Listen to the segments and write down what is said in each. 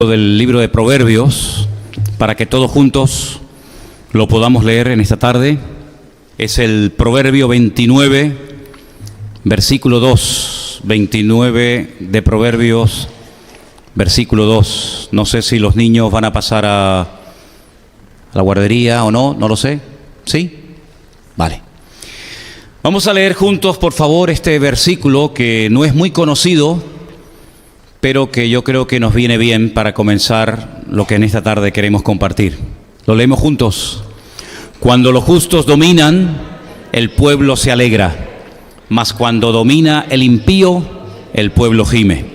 Del libro de Proverbios, para que todos juntos lo podamos leer en esta tarde. Es el Proverbio 29, versículo 2, 29 de Proverbios, versículo 2. No sé si los niños van a pasar a la guardería o no, no lo sé. ¿Sí? Vale. Vamos a leer juntos, por favor, este versículo que no es muy conocido, pero que yo creo que nos viene bien para comenzar lo que en esta tarde queremos compartir. Lo leemos juntos. Cuando los justos dominan, el pueblo se alegra, mas cuando domina el impío, el pueblo gime.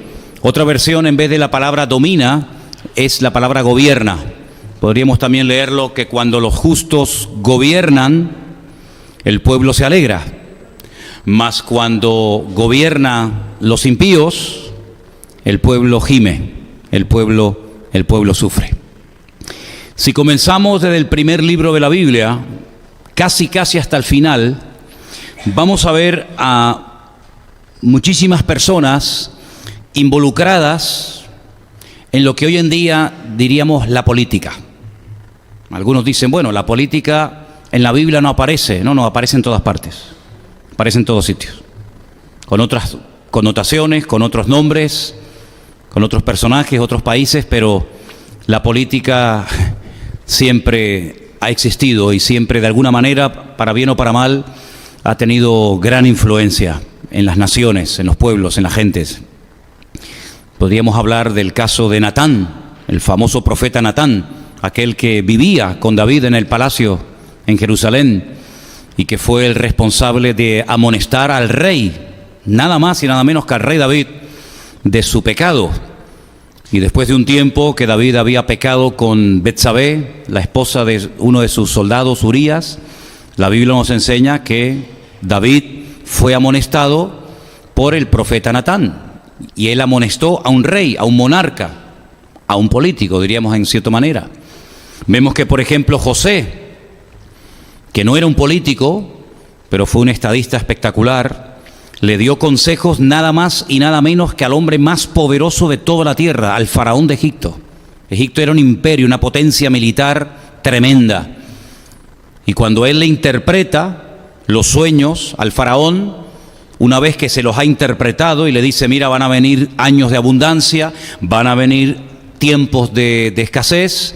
Otra versión, en vez de la palabra domina, es la palabra gobierna. Podríamos también leerlo que cuando los justos gobiernan, el pueblo se alegra, mas cuando gobiernan los impíos, el pueblo gime, el pueblo sufre. Si comenzamos desde el primer libro de la Biblia, casi hasta el final, vamos a ver a muchísimas personas involucradas en lo que hoy en día diríamos la política. Algunos dicen, bueno, la política en la Biblia no aparece. No, aparece en todas partes, aparece en todos sitios, con otras connotaciones, con otros nombres, con otros personajes, otros países, pero la política siempre ha existido y siempre, de alguna manera, para bien o para mal, ha tenido gran influencia en las naciones, en los pueblos, en las gentes. Podríamos hablar del caso de Natán, el famoso profeta Natán, aquel que vivía con David en el palacio en Jerusalén y que fue el responsable de amonestar al rey, nada más y nada menos que al rey David, de su pecado. Y después de un tiempo que David había pecado con Betsabé, la esposa de uno de sus soldados, Urías, la Biblia nos enseña que David fue amonestado por el profeta Natán. Y él amonestó a un rey, a un monarca, a un político, diríamos en cierta manera. Vemos que, por ejemplo, José, que no era un político, pero fue un estadista espectacular, le dio consejos nada más y nada menos que al hombre más poderoso de toda la tierra, al faraón de Egipto. Egipto era un imperio, una potencia militar tremenda. Y cuando él le interpreta los sueños al faraón, una vez que se los ha interpretado y le dice, mira, van a venir años de abundancia, van a venir tiempos de escasez,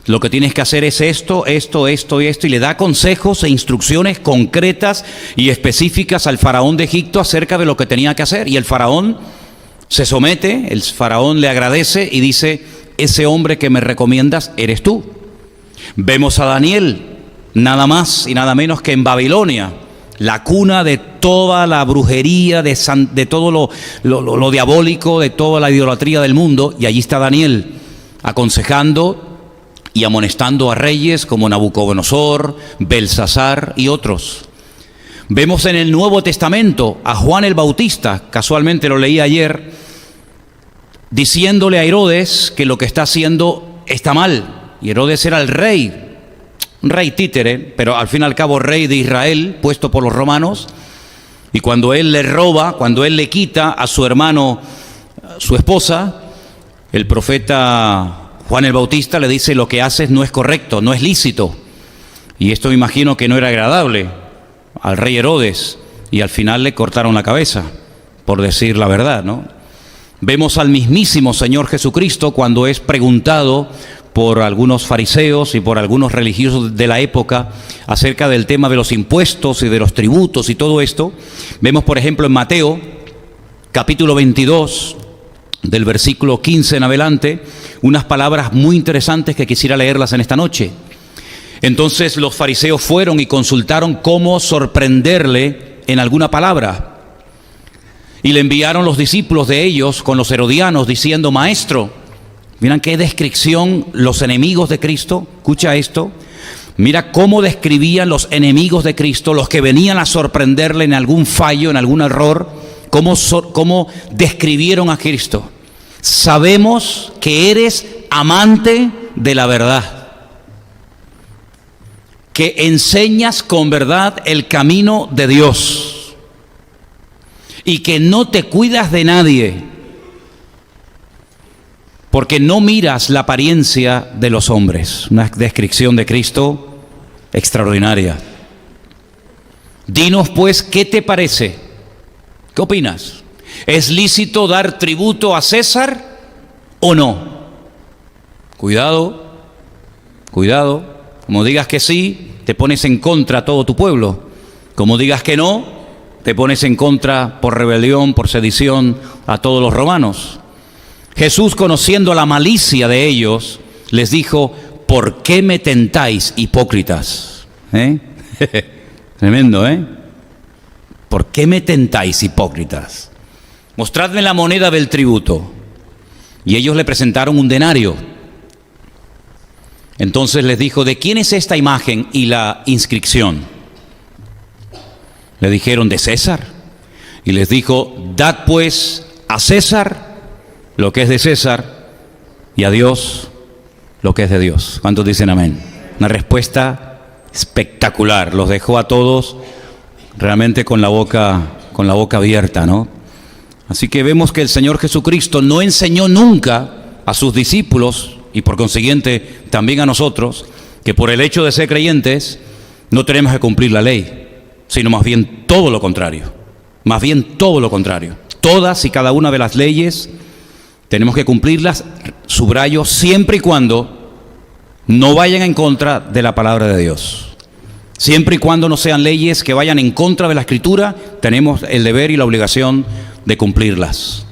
lo que tienes que hacer es esto, y le da consejos e instrucciones concretas y específicas al faraón de Egipto acerca de lo que tenía que hacer. Y el faraón se somete, el faraón le agradece y dice, ese hombre que me recomiendas eres tú. Vemos a Daniel, nada más y nada menos que en Babilonia, la cuna de toda la brujería, de todo lo diabólico, de toda la idolatría del mundo, y allí está Daniel aconsejando y amonestando a reyes como Nabucodonosor, Belsasar y otros. Vemos en el Nuevo Testamento a Juan el Bautista, casualmente lo leí ayer, diciéndole a Herodes que lo que está haciendo está mal. Y Herodes era el rey, un rey títere, pero al fin y al cabo rey de Israel, puesto por los romanos. Y cuando él le roba, cuando él le quita a su hermano su esposa, el profeta Juan el Bautista le dice, lo que haces no es correcto, no es lícito. Y esto me imagino que no era agradable al rey Herodes, y al final le cortaron la cabeza, por decir la verdad, ¿no? Vemos al mismísimo Señor Jesucristo cuando es preguntado por algunos fariseos y por algunos religiosos de la época acerca del tema de los impuestos y de los tributos y todo esto. Vemos, por ejemplo, en Mateo, capítulo 22, del versículo 15 en adelante, unas palabras muy interesantes que quisiera leerlas en esta noche. Entonces los fariseos fueron y consultaron cómo sorprenderle en alguna palabra. Y le enviaron los discípulos de ellos con los herodianos diciendo, maestro, miren qué descripción los enemigos de Cristo, escucha esto, mira cómo describían los enemigos de Cristo, los que venían a sorprenderle en algún fallo, en algún error, cómo describieron a Cristo. Sabemos que eres amante de la verdad, que enseñas con verdad el camino de Dios y que no te cuidas de nadie, porque no miras la apariencia de los hombres. Una descripción de Cristo extraordinaria. Dinos pues, ¿qué te parece? ¿Qué opinas? ¿Es lícito dar tributo a César o no? Cuidado, cuidado. Como digas que sí, te pones en contra a todo tu pueblo. Como digas que no, te pones en contra por rebelión, por sedición a todos los romanos. Jesús, conociendo la malicia de ellos, les dijo: ¿por qué me tentáis, hipócritas? Tremendo, ¿eh? ¿Por qué me tentáis, hipócritas? Mostradme la moneda del tributo. Y ellos le presentaron un denario. Entonces les dijo: ¿de quién es esta imagen y la inscripción? Le dijeron: de César. Y les dijo: dad pues a César lo que es de César, y a Dios lo que es de Dios. ¿Cuántos dicen amén? Una respuesta espectacular. Los dejó a todos realmente con la boca abierta, ¿no? Así que vemos que el Señor Jesucristo no enseñó nunca a sus discípulos, y por consiguiente también a nosotros, que por el hecho de ser creyentes no tenemos que cumplir la ley, sino más bien todo lo contrario. Más bien todo lo contrario. Todas y cada una de las leyes tenemos que cumplirlas, subrayo, siempre y cuando no vayan en contra de la palabra de Dios. Siempre y cuando no sean leyes que vayan en contra de la Escritura, tenemos el deber y la obligación de cumplirlas.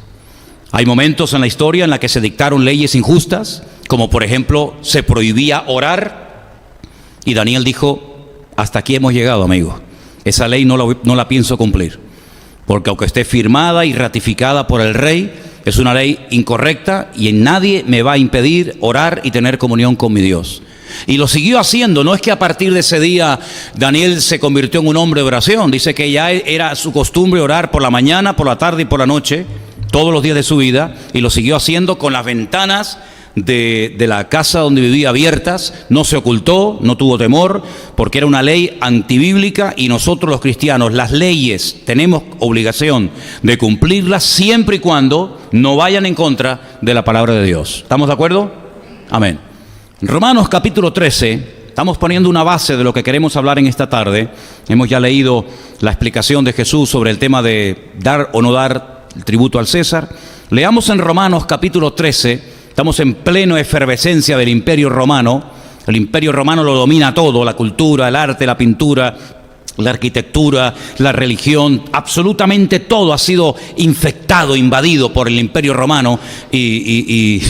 Hay momentos en la historia en la que se dictaron leyes injustas, como por ejemplo se prohibía orar, y Daniel dijo: hasta aquí hemos llegado, amigo. Esa ley no la pienso cumplir, porque aunque esté firmada y ratificada por el rey, es una ley incorrecta y nadie me va a impedir orar y tener comunión con mi Dios. Y lo siguió haciendo. No es que a partir de ese día Daniel se convirtió en un hombre de oración. Dice que ya era su costumbre orar por la mañana, por la tarde y por la noche, todos los días de su vida, y lo siguió haciendo con las ventanas de la casa donde vivía abiertas. No se ocultó, no tuvo temor, porque era una ley antibíblica, y nosotros los cristianos, las leyes, tenemos obligación de cumplirlas siempre y cuando no vayan en contra de la palabra de Dios. ¿Estamos de acuerdo? Amén. Romanos capítulo 13, estamos poniendo una base de lo que queremos hablar en esta tarde. Hemos ya leído la explicación de Jesús sobre el tema de dar o no dar el tributo al César. Leamos en Romanos capítulo 13, estamos en plena efervescencia del Imperio Romano. El Imperio Romano lo domina todo: la cultura, el arte, la pintura, la arquitectura, la religión, absolutamente todo ha sido infectado, invadido por el Imperio Romano, y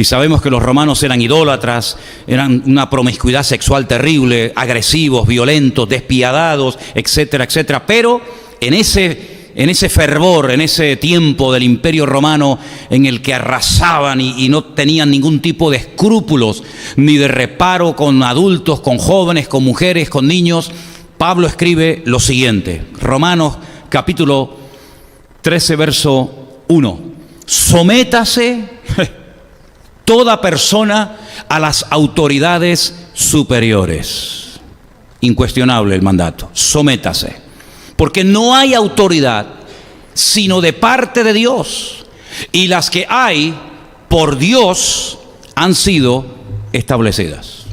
sabemos que los romanos eran idólatras, eran una promiscuidad sexual terrible, agresivos, violentos, despiadados, etcétera, etcétera. Pero en ese fervor, en ese tiempo del Imperio Romano en el que arrasaban y no tenían ningún tipo de escrúpulos ni de reparo con adultos, con jóvenes, con mujeres, con niños, Pablo escribe lo siguiente, Romanos capítulo 13, verso 1. Sométase toda persona a las autoridades superiores. Incuestionable el mandato, sométase. Porque no hay autoridad sino de parte de Dios, y las que hay por Dios han sido establecidas.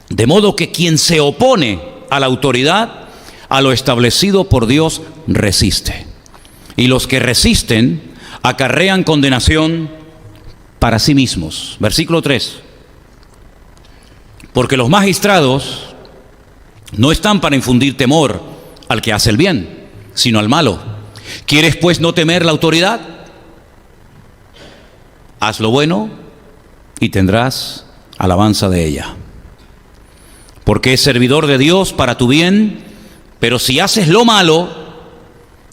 De modo que quien se opone a la autoridad, a lo establecido por Dios, resiste. Y los que resisten acarrean condenación para sí mismos. Versículo 3. Porque los magistrados no están para infundir temor al que hace el bien, sino al malo. ¿Quieres pues no temer la autoridad? Haz lo bueno y tendrás alabanza de ella. Porque es servidor de Dios para tu bien, pero si haces lo malo,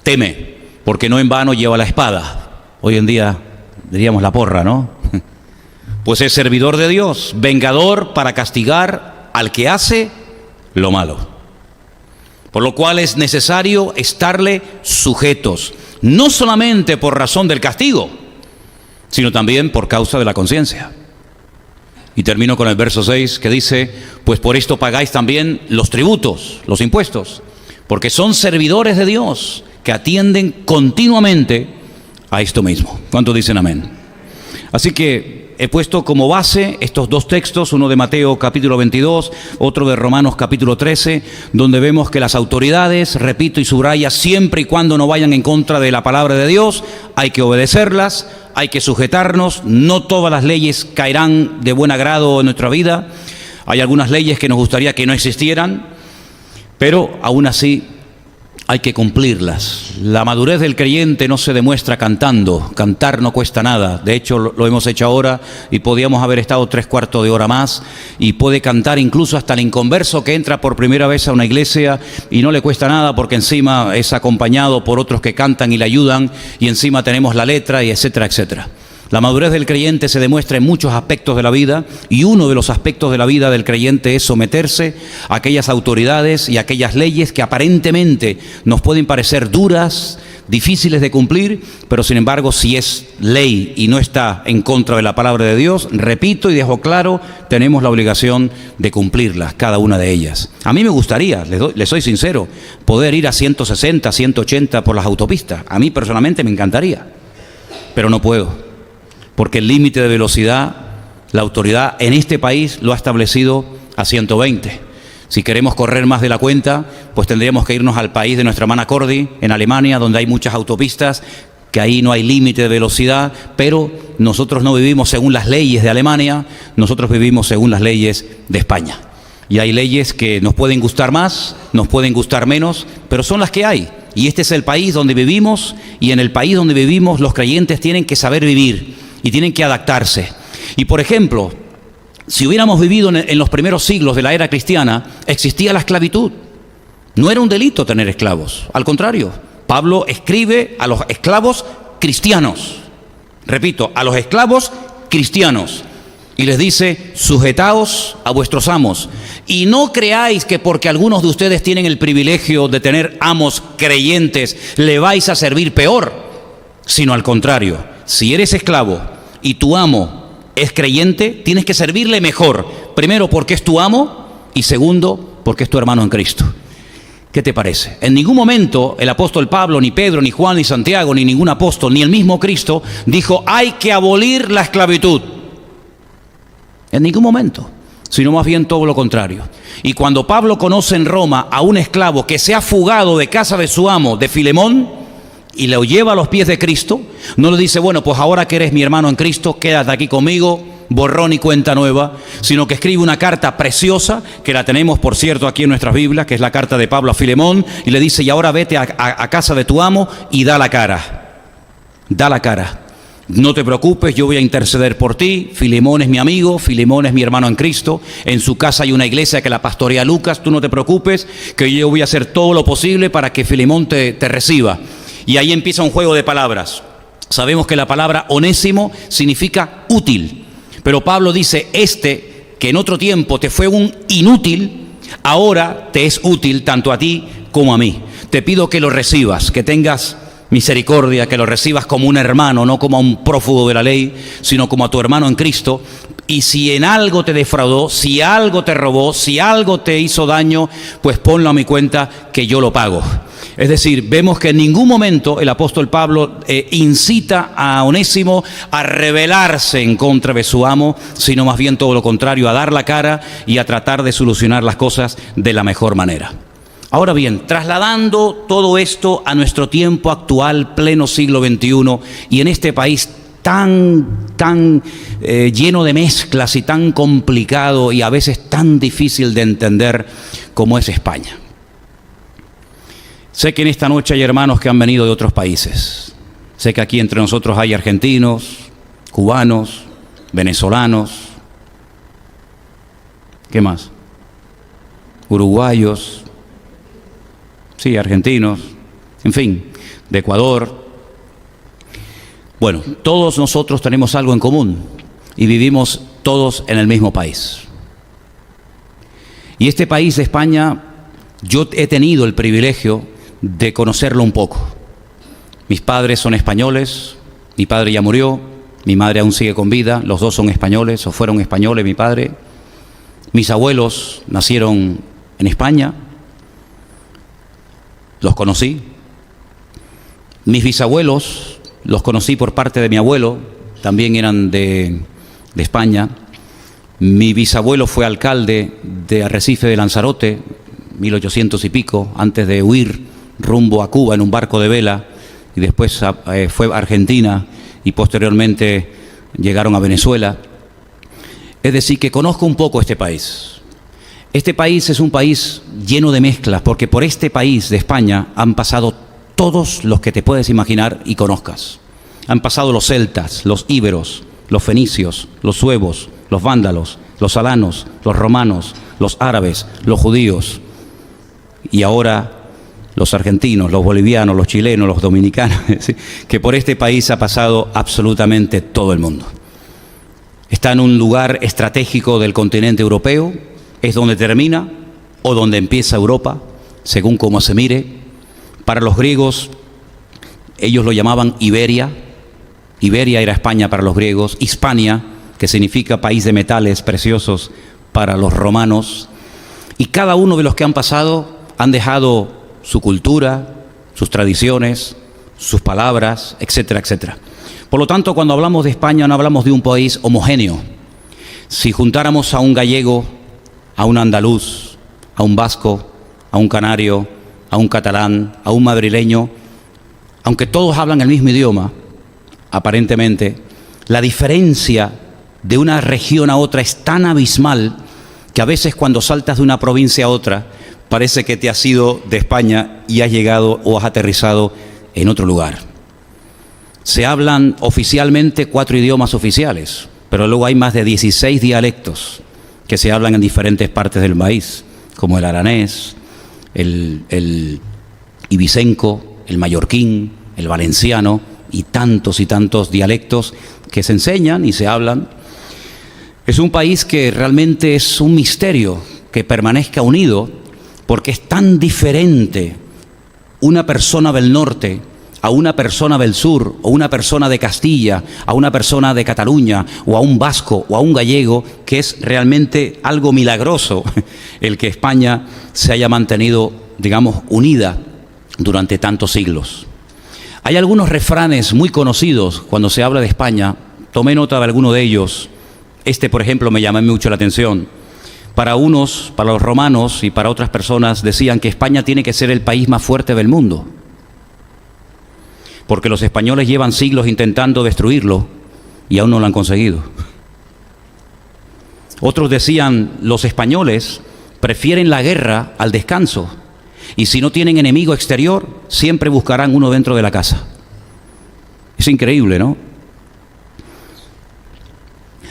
teme, porque no en vano lleva la espada. Hoy en día diríamos la porra, ¿no? Pues es servidor de Dios, vengador para castigar al que hace lo malo. Por lo cual es necesario estarle sujetos, no solamente por razón del castigo, sino también por causa de la conciencia. Y termino con el verso 6 que dice: pues por esto pagáis también los tributos, los impuestos, porque son servidores de Dios que atienden continuamente a esto mismo. ¿Cuántos dicen amén? Así que he puesto como base estos dos textos, uno de Mateo capítulo 22, otro de Romanos capítulo 13, donde vemos que las autoridades, repito y subraya, siempre y cuando no vayan en contra de la palabra de Dios, hay que obedecerlas, hay que sujetarnos. No todas las leyes caerán de buen agrado en nuestra vida. Hay algunas leyes que nos gustaría que no existieran, pero aún así hay que cumplirlas. La madurez del creyente no se demuestra cantando. Cantar no cuesta nada. De hecho, lo hemos hecho ahora y podíamos haber estado 3/4 de hora más. Y puede cantar incluso hasta el inconverso que entra por primera vez a una iglesia y no le cuesta nada porque encima es acompañado por otros que cantan y le ayudan y encima tenemos la letra y etcétera, etcétera. La madurez del creyente se demuestra en muchos aspectos de la vida y uno de los aspectos de la vida del creyente es someterse a aquellas autoridades y a aquellas leyes que aparentemente nos pueden parecer duras, difíciles de cumplir, pero sin embargo si es ley y no está en contra de la palabra de Dios, repito y dejo claro, tenemos la obligación de cumplirlas, cada una de ellas. A mí me gustaría, les soy sincero, poder ir a 160, 180 por las autopistas. A mí personalmente me encantaría, pero no puedo. Porque el límite de velocidad, la autoridad en este país lo ha establecido a 120. Si queremos correr más de la cuenta, pues tendríamos que irnos al país de nuestra hermana Cordy, en Alemania, donde hay muchas autopistas, que ahí no hay límite de velocidad, pero nosotros no vivimos según las leyes de Alemania, nosotros vivimos según las leyes de España. Y hay leyes que nos pueden gustar más, nos pueden gustar menos, pero son las que hay. Y este es el país donde vivimos, y en el país donde vivimos los creyentes tienen que saber vivir y tienen que adaptarse. Y por ejemplo, si hubiéramos vivido en los primeros siglos de la era cristiana, existía la esclavitud. No era un delito tener esclavos, al contrario, Pablo escribe a los esclavos cristianos, repito, a los esclavos cristianos, y les dice: sujetaos a vuestros amos, y no creáis que porque algunos de ustedes tienen el privilegio de tener amos creyentes, le vais a servir peor, sino al contrario. Si eres esclavo y tu amo es creyente, tienes que servirle mejor. Primero, porque es tu amo, y segundo, porque es tu hermano en Cristo. ¿Qué te parece? En ningún momento el apóstol Pablo, ni Pedro, ni Juan, ni Santiago, ni ningún apóstol, ni el mismo Cristo dijo: hay que abolir la esclavitud. En ningún momento, sino más bien todo lo contrario. Y cuando Pablo conoce en Roma a un esclavo que se ha fugado de casa de su amo, de Filemón, y lo lleva a los pies de Cristo, no le dice: bueno, pues ahora que eres mi hermano en Cristo, quédate aquí conmigo, borrón y cuenta nueva, sino que escribe una carta preciosa, que la tenemos por cierto aquí en nuestras Biblias, que es la carta de Pablo a Filemón, y le dice: y ahora vete a casa de tu amo y da la cara, no te preocupes, yo voy a interceder por ti. Filemón es mi amigo, Filemón es mi hermano en Cristo, en su casa hay una iglesia que la pastorea Lucas, tú no te preocupes, que yo voy a hacer todo lo posible para que Filemón te reciba. Y ahí empieza un juego de palabras. Sabemos que la palabra onésimo significa útil, pero Pablo dice: que en otro tiempo te fue un inútil, ahora te es útil tanto a ti como a mí. Te pido que lo recibas, que tengas misericordia, que lo recibas como un hermano, no como a un prófugo de la ley, sino como a tu hermano en Cristo. Y si en algo te defraudó, si algo te robó, si algo te hizo daño, pues ponlo a mi cuenta, que yo lo pago. Es decir, vemos que en ningún momento el apóstol Pablo incita a Onésimo a rebelarse en contra de su amo, sino más bien todo lo contrario, a dar la cara y a tratar de solucionar las cosas de la mejor manera. Ahora bien, trasladando todo esto a nuestro tiempo actual, pleno siglo XXI, y en este país tan lleno de mezclas y tan complicado y a veces tan difícil de entender como es España. Sé que en esta noche hay hermanos que han venido de otros países. Sé que aquí entre nosotros hay argentinos, cubanos, venezolanos. ¿Qué más? Uruguayos. Sí, argentinos. En fin, de Ecuador. Bueno, todos nosotros tenemos algo en común y vivimos todos en el mismo país. Y este país de España, yo he tenido el privilegio de conocerlo un poco. Mis padres son españoles, mi padre ya murió, mi madre aún sigue con vida, los dos son españoles o fueron españoles, mi padre. Mis abuelos nacieron en España, los conocí. Mis bisabuelos, los conocí por parte de mi abuelo, también eran de España. Mi bisabuelo fue alcalde de Arrecife de Lanzarote, 1800 y pico, antes de huir rumbo a Cuba en un barco de vela, y después fue a Argentina y posteriormente llegaron a Venezuela. Es decir, que conozco un poco este país. Este país es un país lleno de mezclas, porque por este país de España han pasado todos los que te puedes imaginar y conozcas. Han pasado los celtas, los íberos, los fenicios, los suevos, los vándalos, los alanos, los romanos, los árabes, los judíos y ahora los argentinos, los bolivianos, los chilenos, los dominicanos, que por este país ha pasado absolutamente todo el mundo. Está en un lugar estratégico del continente europeo, es donde termina o donde empieza Europa, según cómo se mire. Para los griegos, ellos lo llamaban Iberia. Iberia era España para los griegos, Hispania, que significa país de metales preciosos, para los romanos. Y cada uno de los que han pasado han dejado su cultura, sus tradiciones, sus palabras, etcétera, etcétera. Por lo tanto, cuando hablamos de España no hablamos de un país homogéneo. Si juntáramos a un gallego, a un andaluz, a un vasco, a un canario, a un catalán, a un madrileño, aunque todos hablan el mismo idioma, aparentemente, la diferencia de una región a otra es tan abismal que a veces cuando saltas de una provincia a otra parece que te has ido de España y has llegado o has aterrizado en otro lugar. Se hablan oficialmente 4 idiomas oficiales, pero luego hay más de 16 dialectos que se hablan en diferentes partes del país, como el aranés, el ibicenco, el mallorquín, el valenciano y tantos dialectos que se enseñan y se hablan. Es un país que realmente es un misterio que permanezca unido, porque es tan diferente una persona del norte a una persona del sur, o una persona de Castilla, a una persona de Cataluña, o a un vasco, o a un gallego, que es realmente algo milagroso el que España se haya mantenido, digamos, unida durante tantos siglos. Hay algunos refranes muy conocidos cuando se habla de España, tomé nota de alguno de ellos. Este, por ejemplo, me llamó mucho la atención. Para unos, para los romanos y para otras personas, decían que España tiene que ser el país más fuerte del mundo, porque los españoles llevan siglos intentando destruirlo y aún no lo han conseguido. Otros decían, los españoles prefieren la guerra al descanso, y si no tienen enemigo exterior, siempre buscarán uno dentro de la casa. Es increíble, ¿no?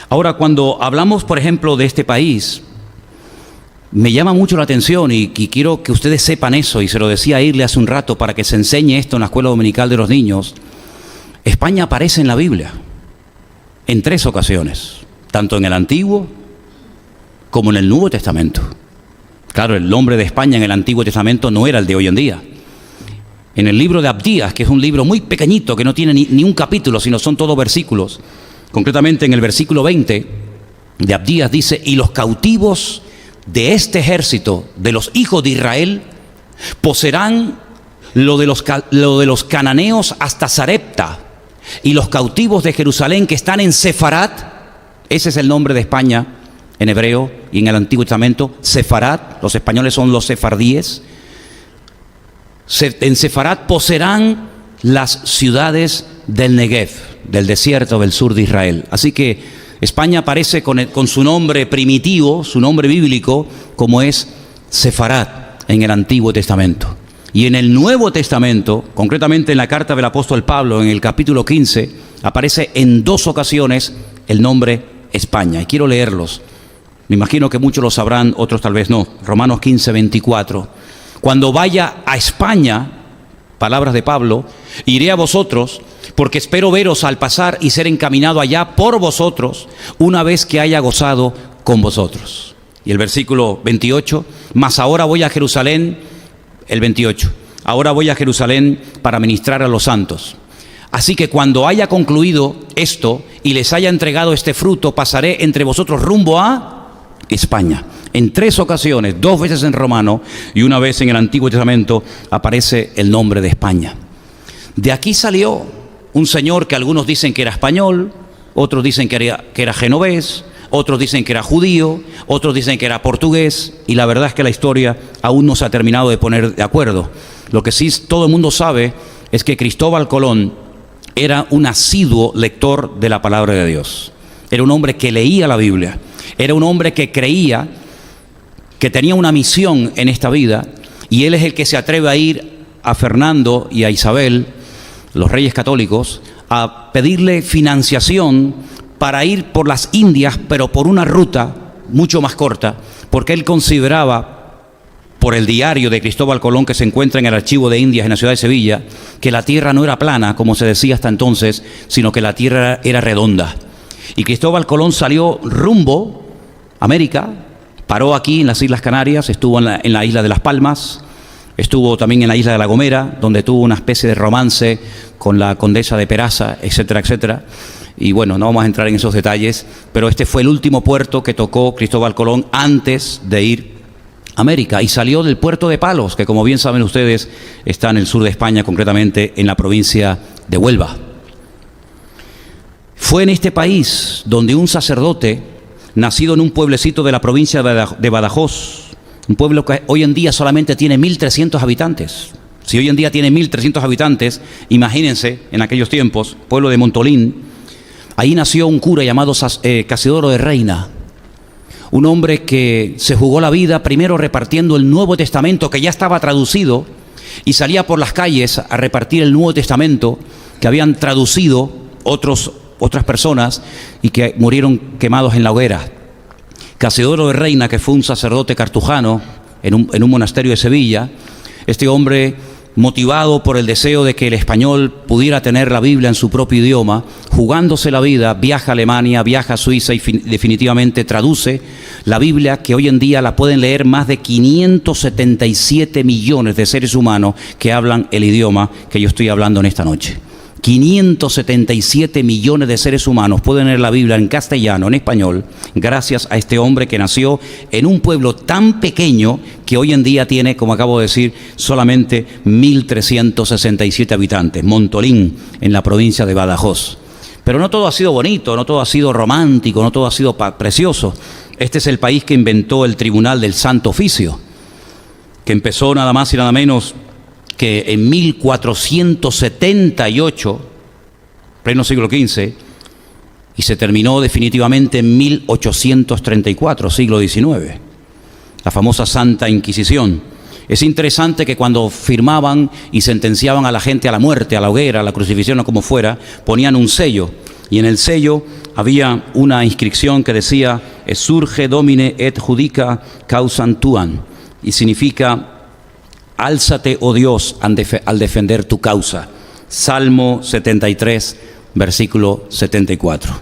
Ahora, cuando hablamos, por ejemplo, de este país, me llama mucho la atención y quiero que ustedes sepan eso, y se lo decía a Irle hace un rato para que se enseñe esto en la escuela dominical de los niños. España aparece en la Biblia en 3 ocasiones, tanto en el Antiguo como en el Nuevo Testamento. Claro, el nombre de España en el Antiguo Testamento no era el de hoy en día. En el libro de Abdías, que es un libro muy pequeñito, que no tiene ni un capítulo, sino son todos versículos, concretamente en el versículo 20 de Abdías dice: y los cautivos de este ejército de los hijos de Israel poseerán lo de los cananeos hasta Sarepta, y los cautivos de Jerusalén que están en Sefarat, ese es el nombre de España en hebreo y en el Antiguo Testamento, Sefarat, los españoles son los sefardíes. En Sefarat poseerán las ciudades del Negev, del desierto del sur de Israel. Así que España aparece con su nombre primitivo, su nombre bíblico, como es Sefarat en el Antiguo Testamento. Y en el Nuevo Testamento, concretamente en la carta del apóstol Pablo, en el capítulo 15, aparece en 2 ocasiones el nombre España. Y quiero leerlos. Me imagino que muchos lo sabrán, otros tal vez no. Romanos 15, 24. Cuando vaya a España, palabras de Pablo, iré a vosotros, porque espero veros al pasar y ser encaminado allá por vosotros, una vez que haya gozado con vosotros. Y el versículo 28, mas ahora voy a Jerusalén, el 28, ahora voy a Jerusalén para ministrar a los santos. Así que cuando haya concluido esto y les haya entregado este fruto, pasaré entre vosotros rumbo a España. En 3 ocasiones, 2 veces en romano y una vez en el Antiguo Testamento, aparece el nombre de España. De aquí salió un señor que algunos dicen que era español, otros dicen que era genovés, otros dicen que era judío, otros dicen que era portugués, y la verdad es que la historia aún no se ha terminado de poner de acuerdo. Lo que sí todo el mundo sabe es que Cristóbal Colón era un asiduo lector de la palabra de Dios. Era un hombre que leía la Biblia, era un hombre que creía que tenía una misión en esta vida, y él es el que se atreve a ir a Fernando y a Isabel, los reyes católicos, a pedirle financiación para ir por las Indias, pero por una ruta mucho más corta, porque él consideraba, por el diario de Cristóbal Colón que se encuentra en el Archivo de Indias en la ciudad de Sevilla, que la tierra no era plana, como se decía hasta entonces, sino que la tierra era redonda. Y Cristóbal Colón salió rumbo a América, paró aquí en las Islas Canarias, estuvo en la isla de Las Palmas, estuvo también en la isla de La Gomera, donde tuvo una especie de romance con la condesa de Peraza, etcétera, etcétera. Y bueno, no vamos a entrar en esos detalles, pero este fue el último puerto que tocó Cristóbal Colón antes de ir a América. Y salió del puerto de Palos, que como bien saben ustedes, está en el sur de España, concretamente en la provincia de Huelva. Fue en este país donde un sacerdote, nacido en un pueblecito de la provincia de Badajoz, un pueblo que hoy en día solamente tiene 1.300 habitantes. Si hoy en día tiene 1.300 habitantes, imagínense en aquellos tiempos, pueblo de Montolín. Ahí nació un cura llamado Casidoro de Reina, un hombre que se jugó la vida primero repartiendo el Nuevo Testamento, que ya estaba traducido, y salía por las calles a repartir el Nuevo Testamento que habían traducido otras personas y que murieron quemados en la hoguera. Casidoro de Reina, que fue un sacerdote cartujano en un monasterio de Sevilla, este hombre, motivado por el deseo de que el español pudiera tener la Biblia en su propio idioma, jugándose la vida, viaja a Alemania, viaja a Suiza y definitivamente traduce la Biblia, que hoy en día la pueden leer más de 577 millones de seres humanos que hablan el idioma que yo estoy hablando en esta noche. 577 millones de seres humanos pueden leer la Biblia en castellano, en español, gracias a este hombre que nació en un pueblo tan pequeño que hoy en día tiene, como acabo de decir, solamente 1.367 habitantes, Montolín, en la provincia de Badajoz. Pero no todo ha sido bonito, no todo ha sido romántico, no todo ha sido precioso. Este es el país que inventó el Tribunal del Santo Oficio, que empezó nada más y nada menos que en 1478, pleno siglo XV, y se terminó definitivamente en 1834, siglo XIX, la famosa Santa Inquisición. Es interesante que cuando firmaban y sentenciaban a la gente a la muerte, a la hoguera, a la crucifixión o como fuera, ponían un sello, y en el sello había una inscripción que decía «Surge Domine et judica causam tuam», y significa «Álzate, oh Dios, al defender tu causa». Salmo 73, versículo 74.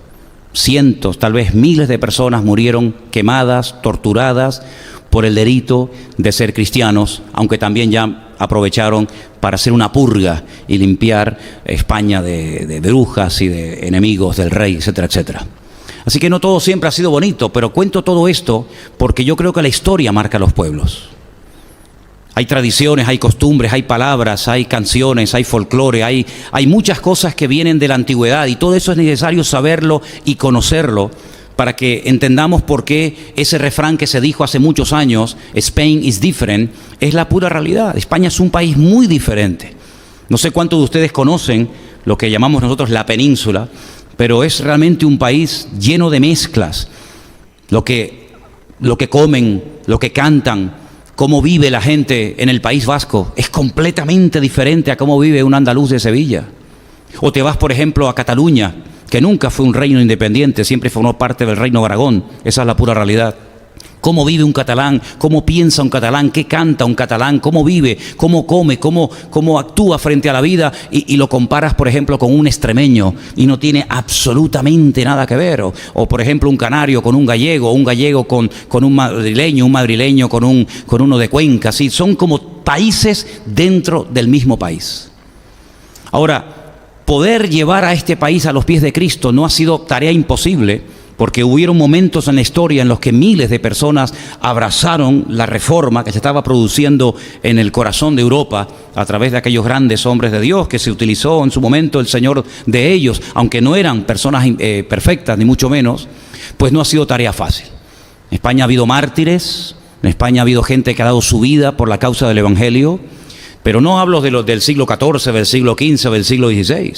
Cientos, tal vez miles de personas murieron quemadas, torturadas por el delito de ser cristianos, aunque también ya aprovecharon para hacer una purga y limpiar España de brujas y de enemigos del rey, etcétera, etcétera. Así que no todo siempre ha sido bonito, pero cuento todo esto porque yo creo que la historia marca a los pueblos. Hay tradiciones, hay costumbres, hay palabras, hay canciones, hay folclore, hay muchas cosas que vienen de la antigüedad, y todo eso es necesario saberlo y conocerlo para que entendamos por qué ese refrán que se dijo hace muchos años, Spain is different, es la pura realidad. España es un país muy diferente. No sé cuántos de ustedes conocen lo que llamamos nosotros la península, pero es realmente un país lleno de mezclas. Lo que comen, lo que cantan, cómo vive la gente en el País Vasco es completamente diferente a cómo vive un andaluz de Sevilla. O te vas, por ejemplo, a Cataluña, que nunca fue un reino independiente, siempre formó parte del Reino de Aragón. Esa es la pura realidad. Cómo vive un catalán, cómo piensa un catalán, qué canta un catalán, cómo vive, cómo come, cómo actúa frente a la vida, y lo comparas, por ejemplo, con un extremeño y no tiene absolutamente nada que ver. O por ejemplo, un canario con un gallego con un madrileño con uno de Cuenca. ¿Sí? Son como países dentro del mismo país. Ahora, poder llevar a este país a los pies de Cristo no ha sido tarea imposible, porque hubieron momentos en la historia en los que miles de personas abrazaron la reforma que se estaba produciendo en el corazón de Europa a través de aquellos grandes hombres de Dios que se utilizó en su momento el Señor de ellos, aunque no eran personas perfectas, ni mucho menos, pues no ha sido tarea fácil. En España ha habido mártires, en España ha habido gente que ha dado su vida por la causa del Evangelio, pero no hablo del siglo XIV, del siglo XV o del siglo XVI.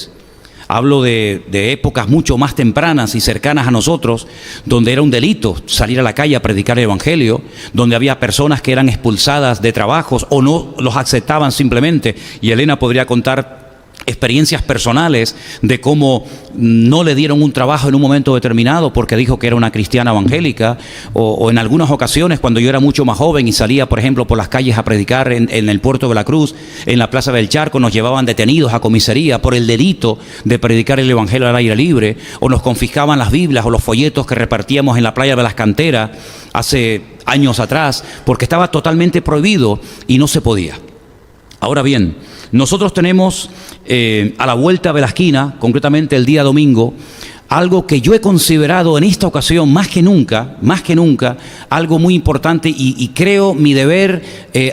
Hablo de épocas mucho más tempranas y cercanas a nosotros, donde era un delito salir a la calle a predicar el Evangelio, donde había personas que eran expulsadas de trabajos o no los aceptaban simplemente. Y Elena podría contar experiencias personales de cómo no le dieron un trabajo en un momento determinado porque dijo que era una cristiana evangélica, o en algunas ocasiones cuando yo era mucho más joven y salía, por ejemplo, por las calles a predicar en el puerto de la Cruz, en la Plaza del Charco, nos llevaban detenidos a comisaría por el delito de predicar el Evangelio al aire libre, o nos confiscaban las Biblias o los folletos que repartíamos en la playa de las Canteras hace años atrás, porque estaba totalmente prohibido y no se podía. Ahora bien, nosotros tenemos a la vuelta de la esquina, concretamente el día domingo, algo que yo he considerado en esta ocasión más que nunca, algo muy importante, y creo mi deber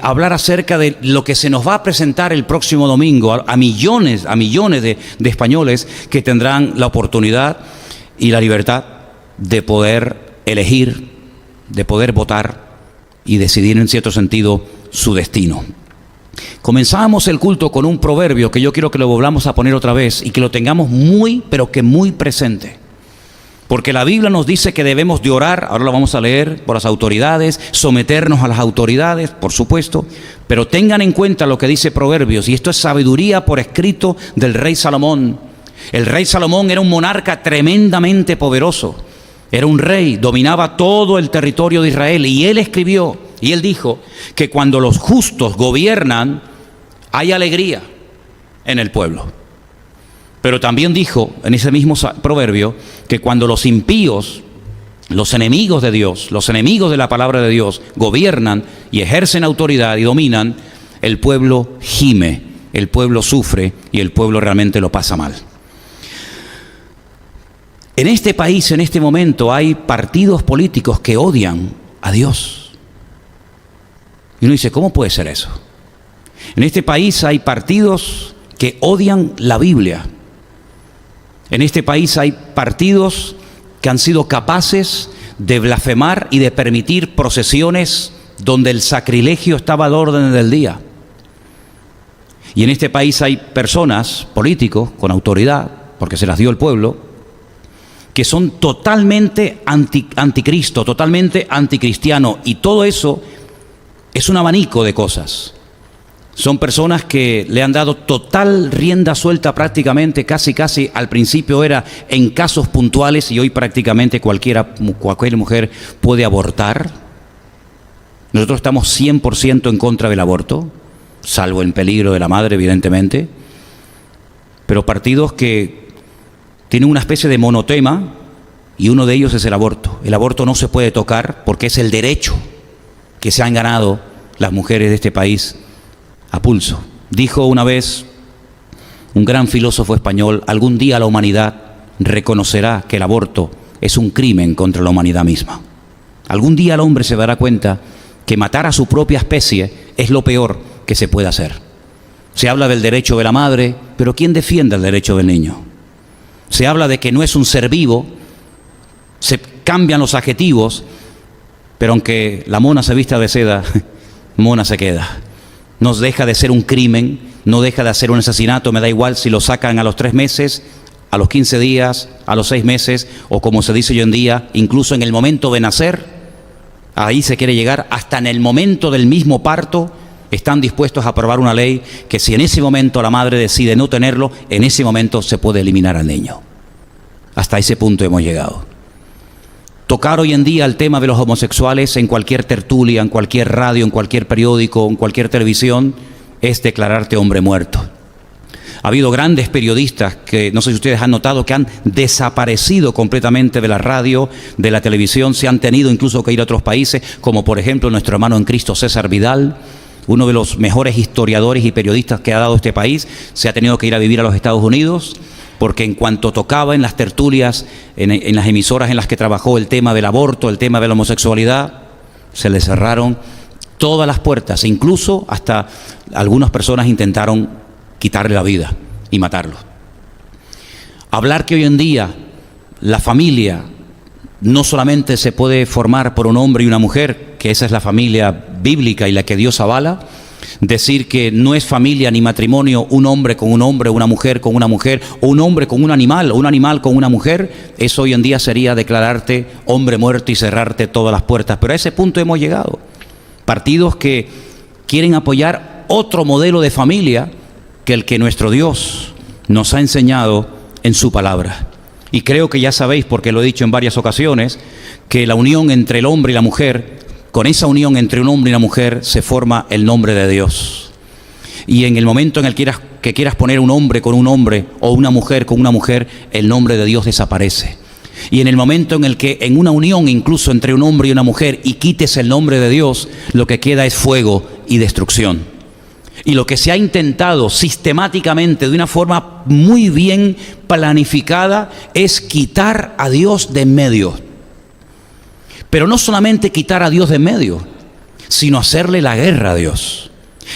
hablar acerca de lo que se nos va a presentar el próximo domingo a millones de españoles que tendrán la oportunidad y la libertad de poder elegir, de poder votar y decidir en cierto sentido su destino. Comenzábamos el culto con un proverbio que yo quiero que lo volvamos a poner otra vez y que lo tengamos muy, pero que muy presente. Porque la Biblia nos dice que debemos de orar, ahora lo vamos a leer, por las autoridades, someternos a las autoridades, por supuesto, pero tengan en cuenta lo que dice Proverbios, y esto es sabiduría por escrito del rey Salomón. El rey Salomón era un monarca tremendamente poderoso, era un rey, dominaba todo el territorio de Israel, y él escribió, y él dijo que cuando los justos gobiernan, hay alegría en el pueblo. Pero también dijo en ese mismo proverbio que cuando los impíos, los enemigos de Dios, los enemigos de la palabra de Dios, gobiernan y ejercen autoridad y dominan, el pueblo gime, el pueblo sufre y el pueblo realmente lo pasa mal. En este país, en este momento, hay partidos políticos que odian a Dios. Y uno dice, ¿cómo puede ser eso? En este país hay partidos que odian la Biblia. En este país hay partidos que han sido capaces de blasfemar y de permitir procesiones donde el sacrilegio estaba al orden del día. Y en este país hay personas, políticos, con autoridad, porque se las dio el pueblo, que son totalmente anticristo, totalmente anticristiano, y todo eso es un abanico de cosas. Son personas que le han dado total rienda suelta prácticamente, casi al principio era en casos puntuales, y hoy prácticamente cualquier mujer puede abortar. Nosotros estamos 100% en contra del aborto, salvo en peligro de la madre, evidentemente, pero partidos que tienen una especie de monotema, y uno de ellos es el aborto. El aborto no se puede tocar porque es el derecho que se han ganado las mujeres de este país a pulso. Dijo una vez un gran filósofo español, algún día la humanidad reconocerá que el aborto es un crimen contra la humanidad misma. Algún día el hombre se dará cuenta que matar a su propia especie es lo peor que se puede hacer. Se habla del derecho de la madre, pero ¿quién defiende el derecho del niño? Se habla de que no es un ser vivo, se cambian los adjetivos, pero aunque la mona se vista de seda, mona se queda. No deja de ser un crimen, no deja de ser un asesinato, me da igual si lo sacan a los 3 meses, a los 15 días, a los 6 meses, o como se dice hoy en día, incluso en el momento de nacer, ahí se quiere llegar, hasta en el momento del mismo parto, están dispuestos a aprobar una ley que si en ese momento la madre decide no tenerlo, en ese momento se puede eliminar al niño. Hasta ese punto hemos llegado. Tocar hoy en día el tema de los homosexuales en cualquier tertulia, en cualquier radio, en cualquier periódico, en cualquier televisión, es declararte hombre muerto. Ha habido grandes periodistas que, no sé si ustedes han notado, que han desaparecido completamente de la radio, de la televisión, se han tenido incluso que ir a otros países, como por ejemplo nuestro hermano en Cristo César Vidal, uno de los mejores historiadores y periodistas que ha dado este país, se ha tenido que ir a vivir a los Estados Unidos, porque en cuanto tocaba en las tertulias, en las emisoras en las que trabajó el tema del aborto, el tema de la homosexualidad, se le cerraron todas las puertas, incluso hasta algunas personas intentaron quitarle la vida y matarlo. Hablar que hoy en día la familia no solamente se puede formar por un hombre y una mujer, que esa es la familia bíblica y la que Dios avala, decir que no es familia ni matrimonio un hombre con un hombre, una mujer con una mujer, o un hombre con un animal, o un animal con una mujer, eso hoy en día sería declararte hombre muerto y cerrarte todas las puertas. Pero a ese punto hemos llegado. Partidos que quieren apoyar otro modelo de familia que el que nuestro Dios nos ha enseñado en su palabra. Y creo que ya sabéis, porque lo he dicho en varias ocasiones, que la unión entre el hombre y la mujer, con esa unión entre un hombre y una mujer se forma el nombre de Dios. Y en el momento en el que quieras poner un hombre con un hombre o una mujer con una mujer, el nombre de Dios desaparece. Y en el momento en el que en una unión incluso entre un hombre y una mujer y quites el nombre de Dios, lo que queda es fuego y destrucción. Y lo que se ha intentado sistemáticamente, de una forma muy bien planificada, es quitar a Dios de en medio. Pero no solamente quitar a Dios de en medio, sino hacerle la guerra a Dios.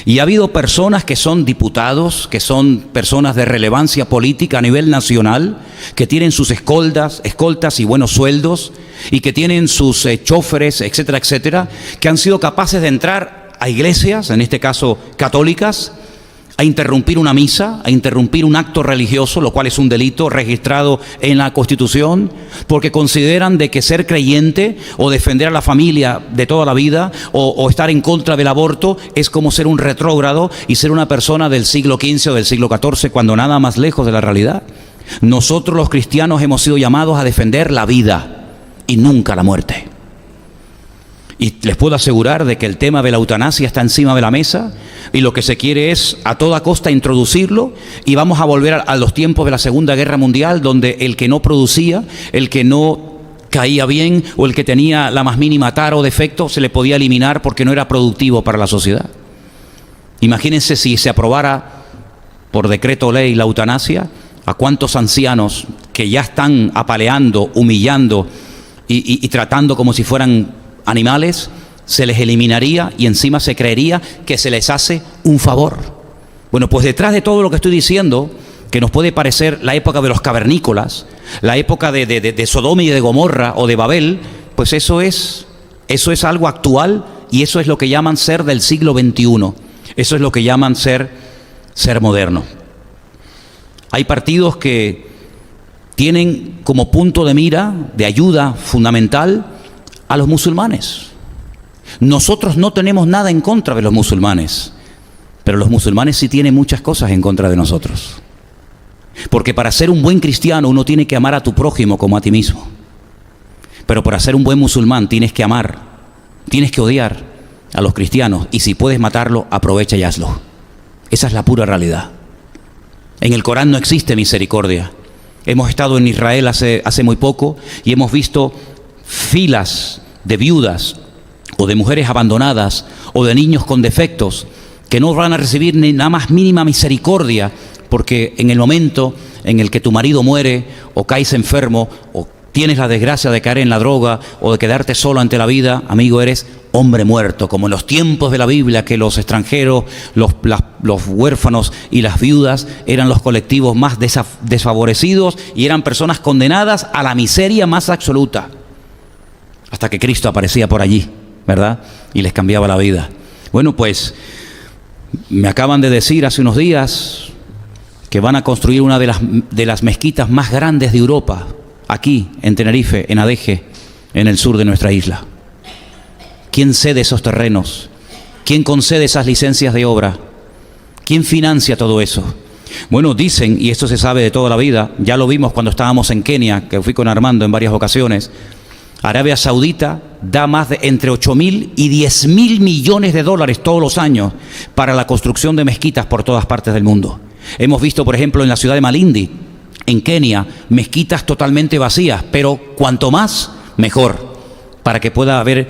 Y ha habido personas que son diputados, que son personas de relevancia política a nivel nacional, que tienen sus escoltas y buenos sueldos, y que tienen sus choferes, etcétera, etcétera, que han sido capaces de entrar a iglesias, en este caso católicas, a interrumpir una misa, a interrumpir un acto religioso, lo cual es un delito registrado en la Constitución, porque consideran de que ser creyente o defender a la familia de toda la vida o estar en contra del aborto es como ser un retrógrado y ser una persona del siglo XV o del siglo XIV, cuando nada más lejos de la realidad. Nosotros los cristianos hemos sido llamados a defender la vida y nunca la muerte. Y les puedo asegurar de que el tema de la eutanasia está encima de la mesa y lo que se quiere es a toda costa introducirlo, y vamos a volver a los tiempos de la Segunda Guerra Mundial, donde el que no producía, el que no caía bien o el que tenía la más mínima tara o defecto se le podía eliminar porque no era productivo para la sociedad. Imagínense si se aprobara por decreto ley la eutanasia, a cuántos ancianos que ya están apaleando, humillando y tratando como si fueran animales, se les eliminaría y encima se creería que se les hace un favor. Bueno, pues detrás de todo lo que estoy diciendo, que nos puede parecer la época de los cavernícolas, la época de Sodoma y de Gomorra o de Babel, pues eso es algo actual, y eso es lo que llaman ser del siglo XXI. Eso es lo que llaman ser moderno. Hay partidos que tienen como punto de mira, de ayuda fundamental, a los musulmanes. Nosotros no tenemos nada en contra de los musulmanes, pero los musulmanes sí tienen muchas cosas en contra de nosotros. Porque para ser un buen cristiano uno tiene que amar a tu prójimo como a ti mismo. Pero para ser un buen musulmán tienes que amar, tienes que odiar a los cristianos, y si puedes matarlo, aprovecha y hazlo. Esa es la pura realidad. En el Corán no existe misericordia. Hemos estado en Israel hace muy poco y hemos visto filas de viudas o de mujeres abandonadas o de niños con defectos que no van a recibir ni la más mínima misericordia, porque en el momento en el que tu marido muere o caes enfermo o tienes la desgracia de caer en la droga o de quedarte solo ante la vida, amigo, eres hombre muerto, como en los tiempos de la Biblia, que los extranjeros, los huérfanos y las viudas eran los colectivos más desfavorecidos y eran personas condenadas a la miseria más absoluta. Hasta que Cristo aparecía por allí, ¿verdad? Y les cambiaba la vida. Bueno, pues me acaban de decir hace unos días que van a construir una de las mezquitas más grandes de Europa, aquí en Tenerife, en Adeje, en el sur de nuestra isla. ¿Quién cede esos terrenos? ¿Quién concede esas licencias de obra? ¿Quién financia todo eso? Bueno, dicen, y esto se sabe de toda la vida, ya lo vimos cuando estábamos en Kenia, que fui con Armando en varias ocasiones. Arabia Saudita da más de entre 8.000 y 10.000 millones de dólares todos los años para la construcción de mezquitas por todas partes del mundo. Hemos visto, por ejemplo, en la ciudad de Malindi, en Kenia, mezquitas totalmente vacías, pero cuanto más, mejor, para que pueda haber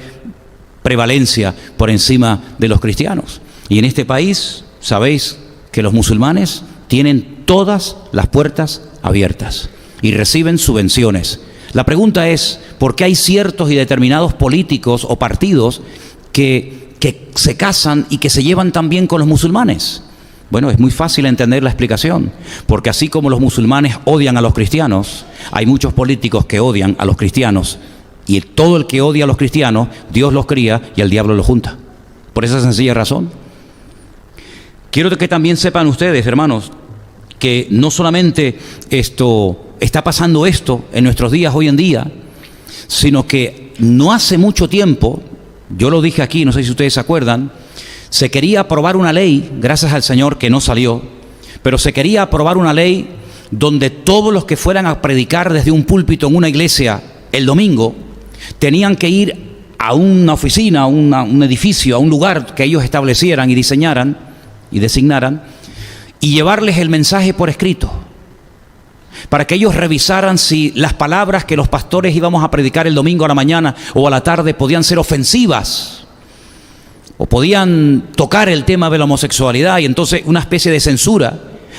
prevalencia por encima de los cristianos. Y en este país, sabéis que los musulmanes tienen todas las puertas abiertas y reciben subvenciones. La pregunta es, ¿por qué hay ciertos y determinados políticos o partidos que se casan y que se llevan tan bien con los musulmanes? Bueno, es muy fácil entender la explicación, porque así como los musulmanes odian a los cristianos, hay muchos políticos que odian a los cristianos, y todo el que odia a los cristianos, Dios los cría y el diablo los junta. Por esa sencilla razón. Quiero que también sepan ustedes, hermanos, que no solamente está pasando esto en nuestros días hoy en día, sino que no hace mucho tiempo, yo lo dije aquí, no sé si ustedes se acuerdan, se quería aprobar una ley, gracias al Señor que no salió, pero se quería aprobar una ley donde todos los que fueran a predicar desde un púlpito en una iglesia el domingo, tenían que ir a una oficina, a un edificio, a un lugar que ellos establecieran y diseñaran y designaran, y llevarles el mensaje por escrito, para que ellos revisaran si las palabras que los pastores íbamos a predicar el domingo a la mañana o a la tarde podían ser ofensivas, o podían tocar el tema de la homosexualidad, y entonces una especie de censura,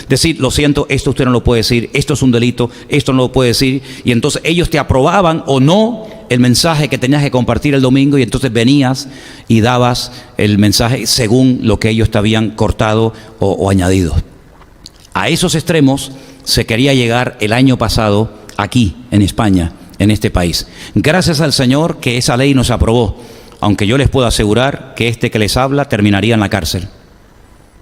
decir, lo siento, esto usted no lo puede decir, esto es un delito, esto no lo puede decir, y entonces ellos te aprobaban o no el mensaje que tenías que compartir el domingo, y entonces venías y dabas el mensaje según lo que ellos te habían cortado o añadido. A esos extremos se quería llegar el año pasado aquí en España, en este país. Gracias al Señor que esa ley no se aprobó, aunque yo les puedo asegurar que este que les habla terminaría en la cárcel.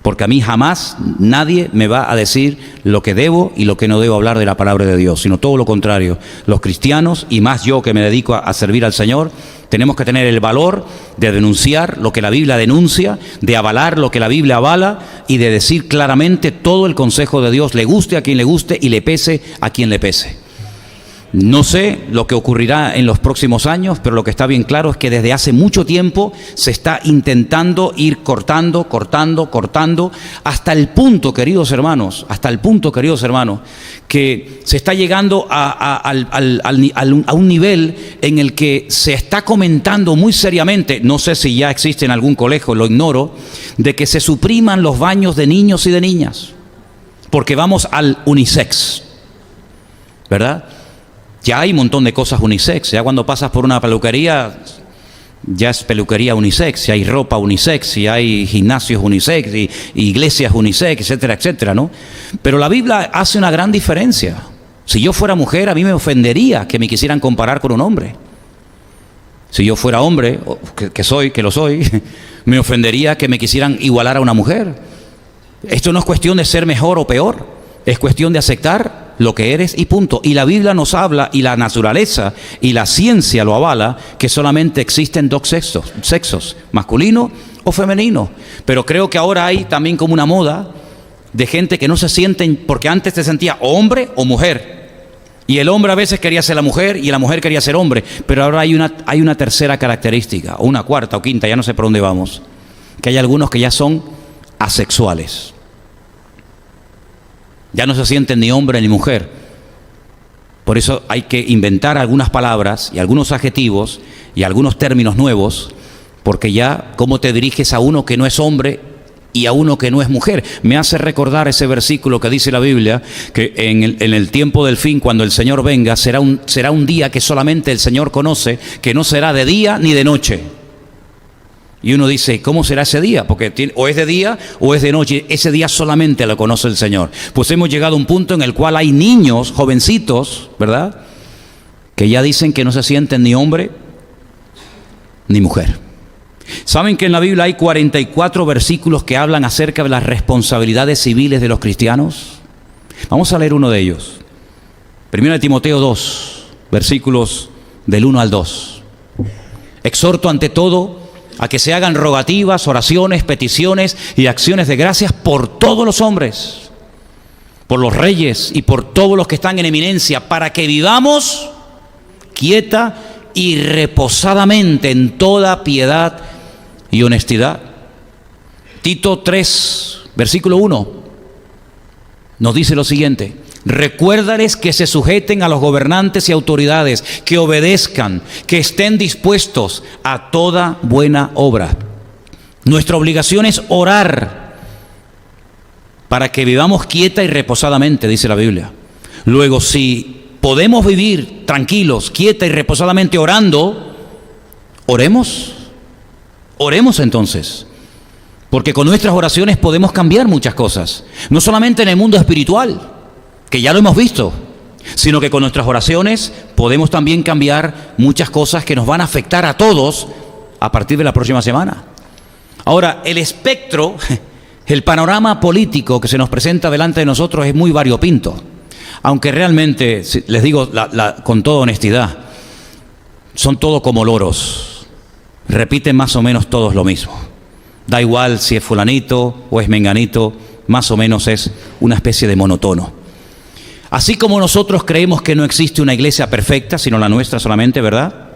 Porque a mí jamás nadie me va a decir lo que debo y lo que no debo hablar de la palabra de Dios, sino todo lo contrario. Los cristianos, y más yo que me dedico a servir al Señor, tenemos que tener el valor de denunciar lo que la Biblia denuncia, de avalar lo que la Biblia avala y de decir claramente todo el consejo de Dios, le guste a quien le guste y le pese a quien le pese. No sé lo que ocurrirá en los próximos años, pero lo que está bien claro es que desde hace mucho tiempo se está intentando ir cortando, hasta el punto, queridos hermanos, que se está llegando a un nivel en el que se está comentando muy seriamente, no sé si ya existe en algún colegio, lo ignoro, de que se supriman los baños de niños y de niñas, porque vamos al unisex, ¿verdad? Ya hay un montón de cosas unisex. Ya cuando pasas por una peluquería, ya es peluquería unisex. Ya hay ropa unisex, ya hay gimnasios unisex, y iglesias unisex, etcétera, etcétera, ¿no? Pero la Biblia hace una gran diferencia. Si yo fuera mujer, a mí me ofendería que me quisieran comparar con un hombre. Si yo fuera hombre, que lo soy, me ofendería que me quisieran igualar a una mujer. Esto no es cuestión de ser mejor o peor, es cuestión de aceptar lo que eres y punto. Y la Biblia nos habla, y la naturaleza y la ciencia lo avala, que solamente existen dos sexos, masculino o femenino. Pero creo que ahora hay también como una moda de gente que no se sienten, porque antes te sentía o hombre o mujer, y el hombre a veces quería ser la mujer y la mujer quería ser hombre, pero ahora hay una tercera característica, o una cuarta o quinta, ya no sé por dónde vamos, que hay algunos que ya son asexuales. Ya no se sienten ni hombre ni mujer. Por eso hay que inventar algunas palabras y algunos adjetivos y algunos términos nuevos, porque ya cómo te diriges a uno que no es hombre y a uno que no es mujer. Me hace recordar ese versículo que dice la Biblia, que en el tiempo del fin, cuando el Señor venga, será un día que solamente el Señor conoce, que no será de día ni de noche. Y uno dice, ¿cómo será ese día? Porque o es de día o es de noche. Ese día solamente lo conoce el Señor. Pues hemos llegado a un punto en el cual hay niños, jovencitos, ¿verdad?, que ya dicen que no se sienten ni hombre ni mujer. ¿Saben que en la Biblia hay 44 versículos que hablan acerca de las responsabilidades civiles de los cristianos? Vamos a leer uno de ellos. 1 Timoteo 2, versículos del 1 al 2. Exhorto ante todo a que se hagan rogativas, oraciones, peticiones y acciones de gracias por todos los hombres, por los reyes y por todos los que están en eminencia, para que vivamos quieta y reposadamente en toda piedad y honestidad. Tito 3, versículo 1, nos dice lo siguiente: recuérdales que se sujeten a los gobernantes y autoridades, que obedezcan, que estén dispuestos a toda buena obra. Nuestra obligación es orar para que vivamos quieta y reposadamente, dice la Biblia. Luego, si podemos vivir tranquilos, quieta y reposadamente orando, oremos. Oremos entonces, porque con nuestras oraciones podemos cambiar muchas cosas, no solamente en el mundo espiritual, que ya lo hemos visto, sino que con nuestras oraciones podemos también cambiar muchas cosas que nos van a afectar a todos a partir de la próxima semana. Ahora, el espectro, el panorama político que se nos presenta delante de nosotros es muy variopinto, aunque realmente, les digo con toda honestidad, son todos como loros. Repiten más o menos todos lo mismo. Da igual si es fulanito o es menganito, más o menos es una especie de monotono. Así como nosotros creemos que no existe una iglesia perfecta, sino la nuestra solamente, ¿verdad?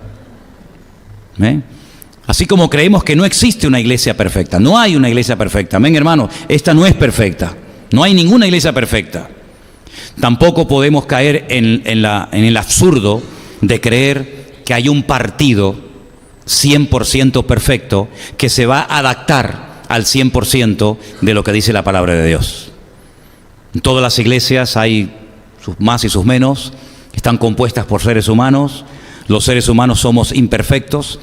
Así como creemos que no existe una iglesia perfecta, no hay una iglesia perfecta. Amén, hermano, esta no es perfecta. No hay ninguna iglesia perfecta. Tampoco podemos caer en el absurdo de creer que hay un partido 100% perfecto que se va a adaptar al 100% de lo que dice la palabra de Dios. En todas las iglesias hay sus más y sus menos, están compuestas por seres humanos, los seres humanos somos imperfectos,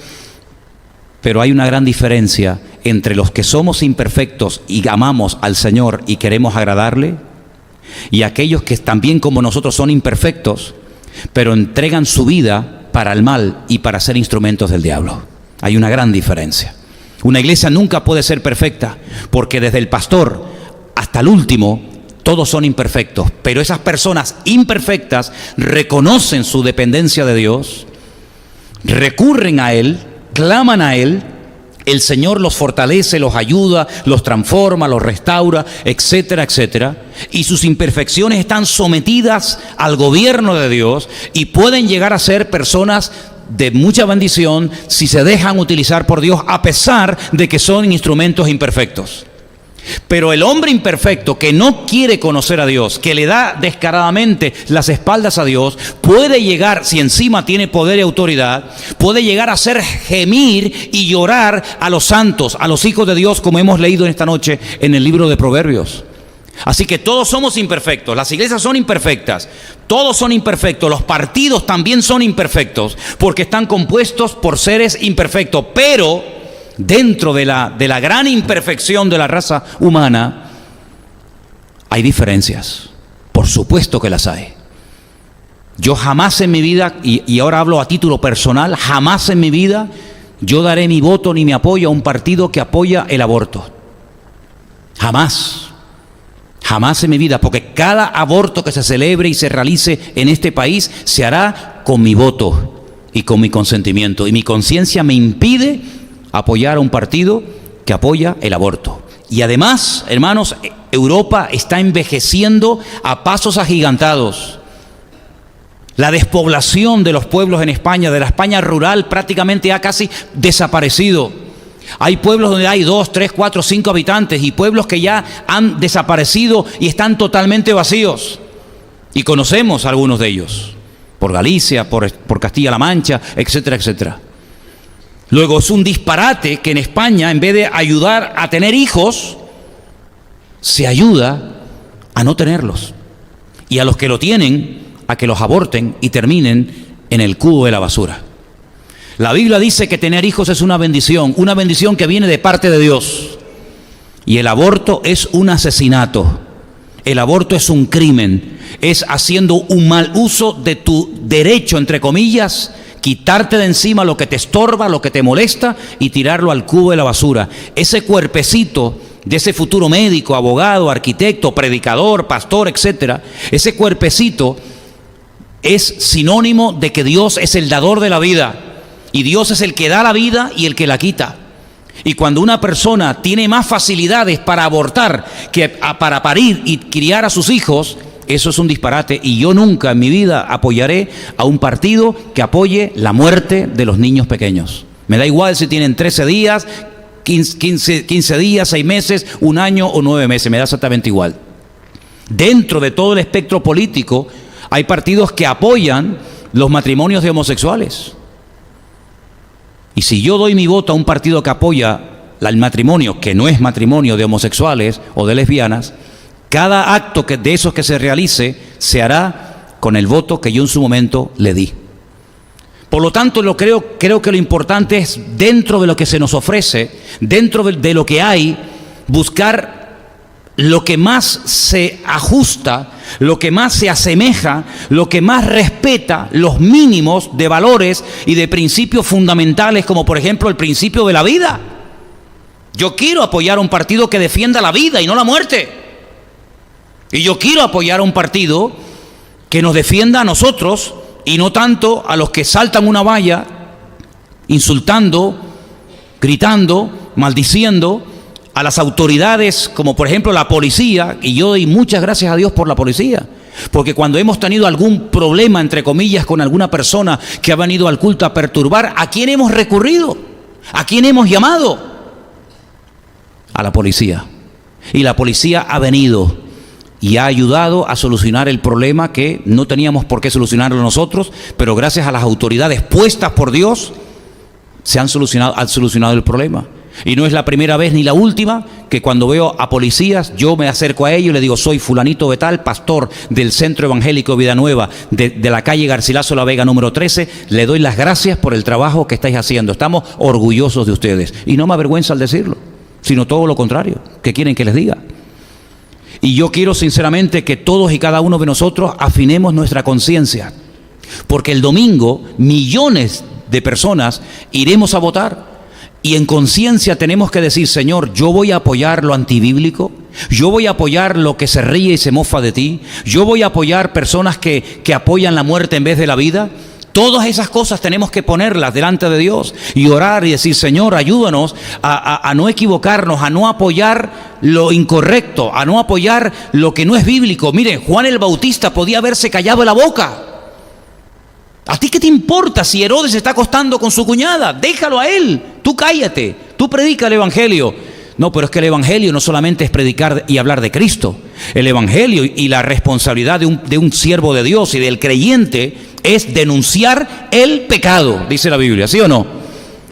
pero hay una gran diferencia entre los que somos imperfectos y amamos al Señor y queremos agradarle, y aquellos que también como nosotros son imperfectos, pero entregan su vida para el mal y para ser instrumentos del diablo. Hay una gran diferencia. Una iglesia nunca puede ser perfecta, porque desde el pastor hasta el último, todos son imperfectos, pero esas personas imperfectas reconocen su dependencia de Dios, recurren a Él, claman a Él, el Señor los fortalece, los ayuda, los transforma, los restaura, etcétera, etcétera. Y sus imperfecciones están sometidas al gobierno de Dios y pueden llegar a ser personas de mucha bendición si se dejan utilizar por Dios, a pesar de que son instrumentos imperfectos. Pero el hombre imperfecto que no quiere conocer a Dios, que le da descaradamente las espaldas a Dios, puede llegar, si encima tiene poder y autoridad, puede llegar a hacer gemir y llorar a los santos, a los hijos de Dios, como hemos leído en esta noche en el libro de Proverbios. Así que todos somos imperfectos, las iglesias son imperfectas, todos son imperfectos, los partidos también son imperfectos, porque están compuestos por seres imperfectos, pero dentro de la gran imperfección de la raza humana hay diferencias, por supuesto que las hay. Yo jamás en mi vida, y ahora hablo a título personal, jamás en mi vida yo daré mi voto ni mi apoyo a un partido que apoya el aborto. Jamás, jamás en mi vida, porque cada aborto que se celebre y se realice en este país se hará con mi voto y con mi consentimiento, y mi conciencia me impide apoyar a un partido que apoya el aborto. Y además, hermanos, Europa está envejeciendo a pasos agigantados. La despoblación de los pueblos en España, de la España rural, prácticamente ha casi desaparecido. Hay pueblos donde hay 2, 3, 4, 5 habitantes, y pueblos que ya han desaparecido y están totalmente vacíos. Y conocemos algunos de ellos, por Galicia, por Castilla-La Mancha, etcétera, etcétera. Luego es un disparate que en España, en vez de ayudar a tener hijos, se ayuda a no tenerlos. Y a los que lo tienen, a que los aborten y terminen en el cubo de la basura. La Biblia dice que tener hijos es una bendición que viene de parte de Dios. Y el aborto es un asesinato. El aborto es un crimen. Es haciendo un mal uso de tu derecho, entre comillas, quitarte de encima lo que te estorba, lo que te molesta y tirarlo al cubo de la basura. Ese cuerpecito de ese futuro médico, abogado, arquitecto, predicador, pastor, etcétera, ese cuerpecito es sinónimo de que Dios es el dador de la vida, y Dios es el que da la vida y el que la quita. Y cuando una persona tiene más facilidades para abortar que para parir y criar a sus hijos, eso es un disparate, y yo nunca en mi vida apoyaré a un partido que apoye la muerte de los niños pequeños. Me da igual si tienen 13 días, 15 días, 6 meses, 1 año o 9 meses, me da exactamente igual. Dentro de todo el espectro político hay partidos que apoyan los matrimonios de homosexuales. Y si yo doy mi voto a un partido que apoya el matrimonio, que no es matrimonio de homosexuales o de lesbianas, cada acto de esos que se realice se hará con el voto que yo en su momento le di. Por lo tanto, creo que lo importante es, dentro de lo que se nos ofrece, dentro de lo que hay, buscar lo que más se ajusta, lo que más se asemeja, lo que más respeta los mínimos de valores y de principios fundamentales, como por ejemplo el principio de la vida. Yo quiero apoyar a un partido que defienda la vida y no la muerte. Y yo quiero apoyar a un partido que nos defienda a nosotros y no tanto a los que saltan una valla insultando, gritando, maldiciendo a las autoridades, como por ejemplo la policía. Y yo doy muchas gracias a Dios por la policía, porque cuando hemos tenido algún problema, entre comillas, con alguna persona que ha venido al culto a perturbar, ¿a quién hemos recurrido? ¿A quién hemos llamado? A la policía. Y la policía ha venido y ha ayudado a solucionar el problema que no teníamos por qué solucionarlo nosotros, pero gracias a las autoridades puestas por Dios se han solucionado el problema. Y no es la primera vez ni la última que cuando veo a policías yo me acerco a ellos y le digo: soy fulanito de tal, pastor del Centro Evangélico Vida Nueva de la calle Garcilaso La Vega número 13, le doy las gracias por el trabajo que estáis haciendo, estamos orgullosos de ustedes. Y no me avergüenza al decirlo, sino todo lo contrario. ¿Qué quieren que les diga? Y yo quiero sinceramente que todos y cada uno de nosotros afinemos nuestra conciencia, porque el domingo millones de personas iremos a votar. Y en conciencia tenemos que decir: Señor, yo voy a apoyar lo antibíblico, yo voy a apoyar lo que se ríe y se mofa de ti, yo voy a apoyar personas que apoyan la muerte en vez de la vida. Todas esas cosas tenemos que ponerlas delante de Dios y orar y decir: Señor, ayúdanos a no equivocarnos, a no apoyar lo incorrecto, a no apoyar lo que no es bíblico. Mire, Juan el Bautista podía haberse callado la boca. ¿A ti qué te importa si Herodes se está acostando con su cuñada? Déjalo a él, tú cállate, tú predica el Evangelio. No, pero es que el Evangelio no solamente es predicar y hablar de Cristo. El Evangelio y la responsabilidad de un siervo de Dios y del creyente es denunciar el pecado, dice la Biblia, ¿sí o no?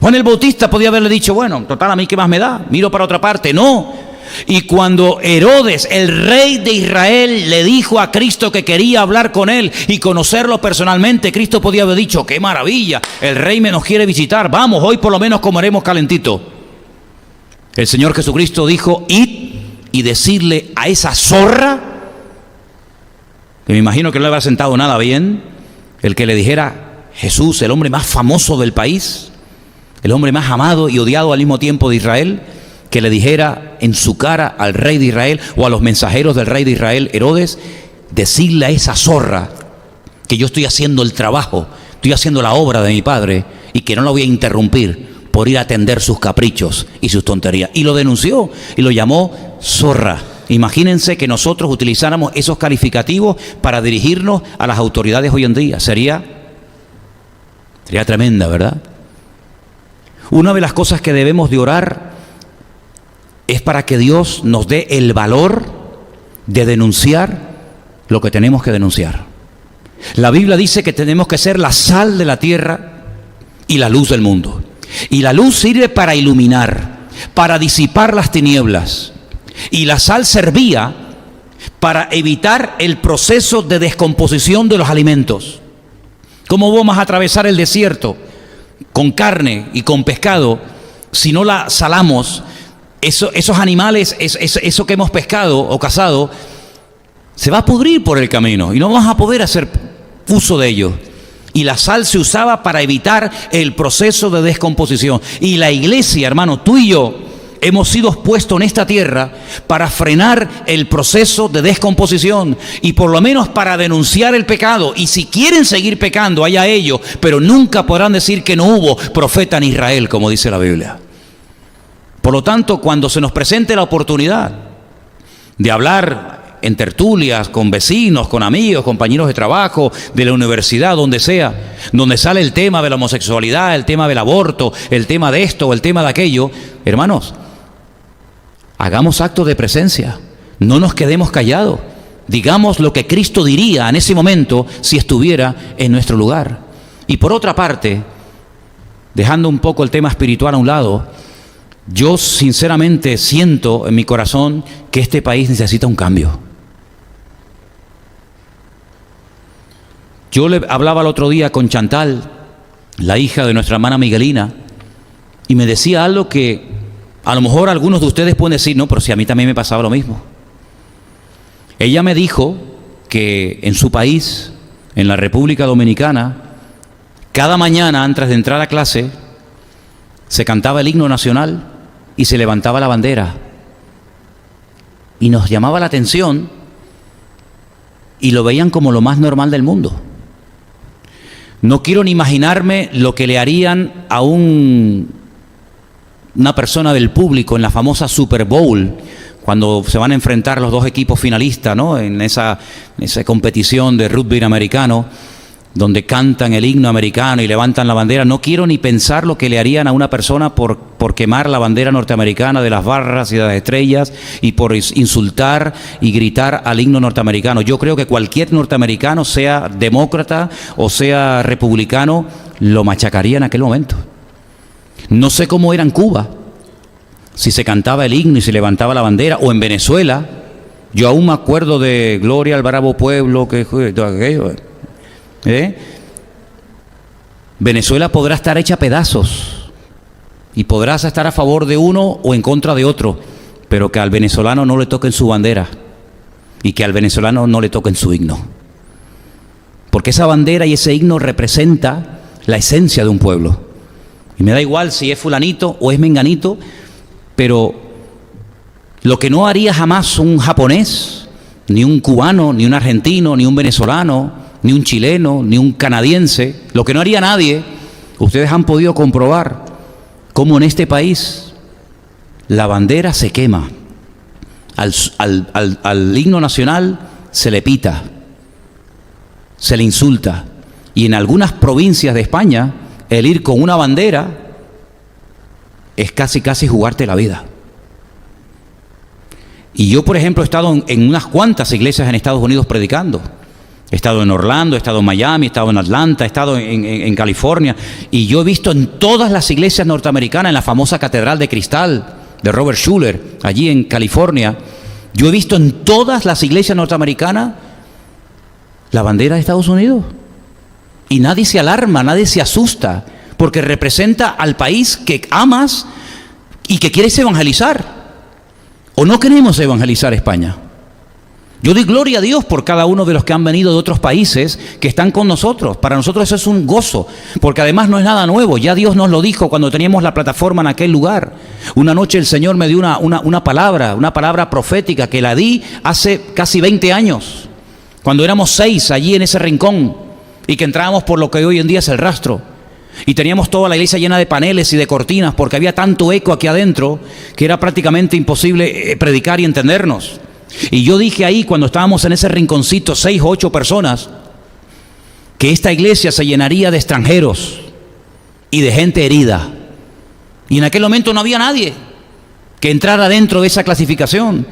Juan el Bautista podía haberle dicho: bueno, total, a mí qué más me da, miro para otra parte. No. Y cuando Herodes, el rey de Israel, le dijo a Cristo que quería hablar con él y conocerlo personalmente, Cristo podía haber dicho: qué maravilla, el rey me nos quiere visitar, vamos, hoy por lo menos comeremos calentito. El Señor Jesucristo dijo: id y decirle a esa zorra, que me imagino que no le habrá sentado nada bien, el que le dijera: Jesús, el hombre más famoso del país, el hombre más amado y odiado al mismo tiempo de Israel, que le dijera en su cara al rey de Israel o a los mensajeros del rey de Israel, Herodes, decirle a esa zorra que yo estoy haciendo el trabajo, estoy haciendo la obra de mi padre y que no la voy a interrumpir por ir a atender sus caprichos y sus tonterías. Y lo denunció y lo llamó zorra. Imagínense que nosotros utilizáramos esos calificativos para dirigirnos a las autoridades hoy en día. Sería tremenda, ¿verdad? Una de las cosas que debemos de orar es para que Dios nos dé el valor de denunciar lo que tenemos que denunciar. La Biblia dice que tenemos que ser la sal de la tierra y la luz del mundo. Y la luz sirve para iluminar, para disipar las tinieblas. Y la sal servía para evitar el proceso de descomposición de los alimentos. ¿Cómo vamos a atravesar el desierto con carne y con pescado si no la salamos? Esos animales, eso que hemos pescado o cazado, se va a pudrir por el camino y no vamos a poder hacer uso de ello. Y la sal se usaba para evitar el proceso de descomposición. Y la iglesia, hermano, tú y yo, hemos sido puestos en esta tierra para frenar el proceso de descomposición y por lo menos para denunciar el pecado. Y si quieren seguir pecando, allá ellos, pero nunca podrán decir que no hubo profeta en Israel, como dice la Biblia. Por lo tanto, cuando se nos presente la oportunidad de hablar en tertulias, con vecinos, con amigos, compañeros de trabajo, de la universidad, donde sea, donde sale el tema de la homosexualidad, el tema del aborto, el tema de esto o el tema de aquello, hermanos, hagamos acto de presencia, no nos quedemos callados, digamos lo que Cristo diría en ese momento si estuviera en nuestro lugar. Y por otra parte, dejando un poco el tema espiritual a un lado, yo sinceramente siento en mi corazón que este país necesita un cambio. Yo le hablaba el otro día con Chantal, la hija de nuestra hermana Miguelina, y me decía algo que a lo mejor algunos de ustedes pueden decir, no, pero si a mí también me pasaba lo mismo. Ella me dijo que en su país, en la República Dominicana, cada mañana antes de entrar a clase, se cantaba el himno nacional y se levantaba la bandera. Y nos llamaba la atención y lo veían como lo más normal del mundo. No quiero ni imaginarme lo que le harían a una persona del público en la famosa Super Bowl, cuando se van a enfrentar los dos equipos finalistas, ¿no? En esa competición de rugby americano, donde cantan el himno americano y levantan la bandera. No quiero ni pensar lo que le harían a una persona por quemar la bandera norteamericana de las barras y de las estrellas y por insultar y gritar al himno norteamericano. Yo creo que cualquier norteamericano, sea demócrata o sea republicano, lo machacaría en aquel momento. No sé cómo era en Cuba, si se cantaba el himno y se levantaba la bandera, o en Venezuela. Yo aún me acuerdo de Gloria al bravo pueblo, que todo aquello. Venezuela podrá estar hecha a pedazos y podrás estar a favor de uno o en contra de otro, pero que al venezolano no le toquen su bandera y que al venezolano no le toquen su himno, porque esa bandera y ese himno representa la esencia de un pueblo. Y me da igual si es fulanito o es menganito, pero lo que no haría jamás un japonés, ni un cubano, ni un argentino, ni un venezolano, ni un chileno, ni un canadiense, lo que no haría nadie, ustedes han podido comprobar cómo en este país la bandera se quema, al himno nacional se le pita, se le insulta, y en algunas provincias de España el ir con una bandera es casi jugarte la vida. Y yo, por ejemplo, he estado en unas cuantas iglesias en Estados Unidos predicando. He estado en Orlando, he estado en Miami, he estado en Atlanta, he estado en California, y yo he visto en todas las iglesias norteamericanas, en la famosa Catedral de Cristal de Robert Schuller, allí en California, yo he visto en todas las iglesias norteamericanas la bandera de Estados Unidos. Y nadie se alarma, nadie se asusta, porque representa al país que amas y que quieres evangelizar. ¿O no queremos evangelizar España? Yo doy gloria a Dios por cada uno de los que han venido de otros países que están con nosotros. Para nosotros eso es un gozo, porque además no es nada nuevo. Ya Dios nos lo dijo cuando teníamos la plataforma en aquel lugar. Una noche el Señor me dio una palabra profética que la di hace casi 20 años, cuando éramos 6 allí en ese rincón y que entrábamos por lo que hoy en día es el Rastro. Y teníamos toda la iglesia llena de paneles y de cortinas, porque había tanto eco aquí adentro que era prácticamente imposible predicar y entendernos. Y yo dije ahí, cuando estábamos en ese rinconcito, 6 o 8 personas, que esta iglesia se llenaría de extranjeros y de gente herida. Y en aquel momento no había nadie que entrara dentro de esa clasificación.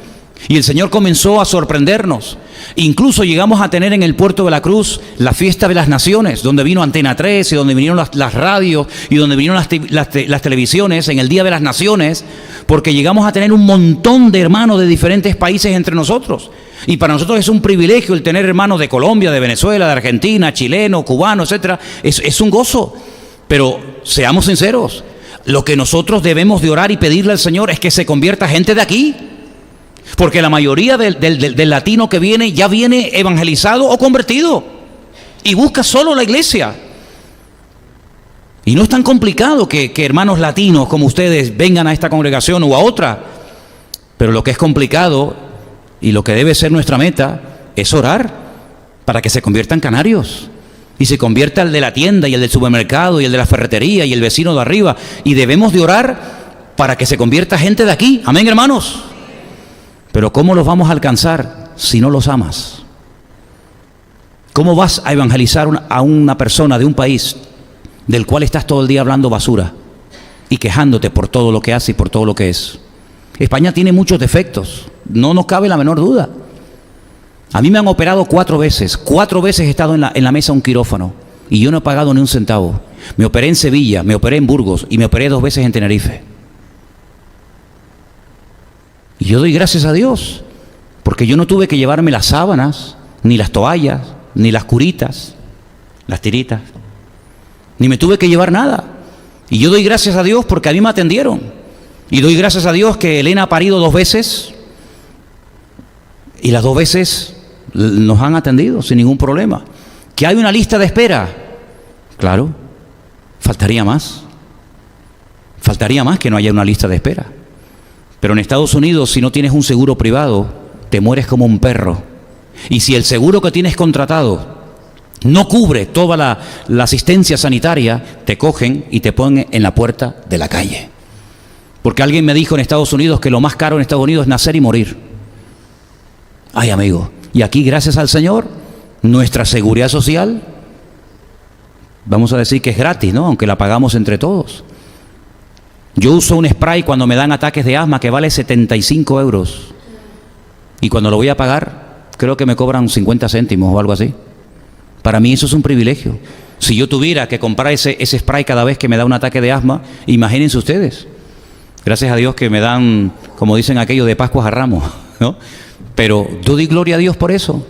Y el Señor comenzó a sorprendernos. Incluso llegamos a tener en el Puerto de la Cruz la Fiesta de las Naciones, donde vino Antena 3 y donde vinieron las radios y donde vinieron las televisiones en el Día de las Naciones, porque llegamos a tener un montón de hermanos de diferentes países entre nosotros. Y para nosotros es un privilegio el tener hermanos de Colombia, de Venezuela, de Argentina, chileno, cubano, etcétera. Es un gozo. Pero seamos sinceros, lo que nosotros debemos de orar y pedirle al Señor es que se convierta gente de aquí. Porque la mayoría del latino que viene ya viene evangelizado o convertido y busca solo la iglesia. Y no es tan complicado que hermanos latinos como ustedes vengan a esta congregación o a otra. Pero lo que es complicado y lo que debe ser nuestra meta es orar para que se conviertan canarios. Y se convierta el de la tienda y el del supermercado y el de la ferretería y el vecino de arriba. Y debemos de orar para que se convierta gente de aquí. Amén, hermanos. Pero ¿cómo los vamos a alcanzar si no los amas? ¿Cómo vas a evangelizar a una persona de un país del cual estás todo el día hablando basura y quejándote por todo lo que hace y por todo lo que es? España tiene muchos defectos, no nos cabe la menor duda. A mí me han operado 4 veces. 4 veces he estado en la mesa de un quirófano y yo no he pagado ni un centavo. Me operé en Sevilla, me operé en Burgos y me operé 2 veces en Tenerife. Y yo doy gracias a Dios, porque yo no tuve que llevarme las sábanas, ni las toallas, ni las curitas. las tiritas. Ni me tuve que llevar nada. Y yo doy gracias a Dios porque a mí me atendieron. Y doy gracias a Dios que Elena ha parido 2 veces. Y las 2 veces nos han atendido sin ningún problema. ¿Que hay una lista de espera? Claro, faltaría más. Faltaría más que no haya una lista de espera. Pero en Estados Unidos, si no tienes un seguro privado, te mueres como un perro. Y si el seguro que tienes contratado no cubre toda la asistencia sanitaria, te cogen y te ponen en la puerta de la calle. Porque alguien me dijo en Estados Unidos que lo más caro en Estados Unidos es nacer y morir. Ay, amigo, y aquí, gracias al Señor, nuestra seguridad social, vamos a decir que es gratis, ¿no? Aunque la pagamos entre todos. Yo uso un spray cuando me dan ataques de asma que vale 75 euros. Y cuando lo voy a pagar, creo que me cobran 50 céntimos o algo así. Para mí eso es un privilegio. Si yo tuviera que comprar ese spray cada vez que me da un ataque de asma, imagínense ustedes. Gracias a Dios que me dan, como dicen aquello, de Pascuas a Ramos, ¿no? Pero yo doy gloria a Dios por eso.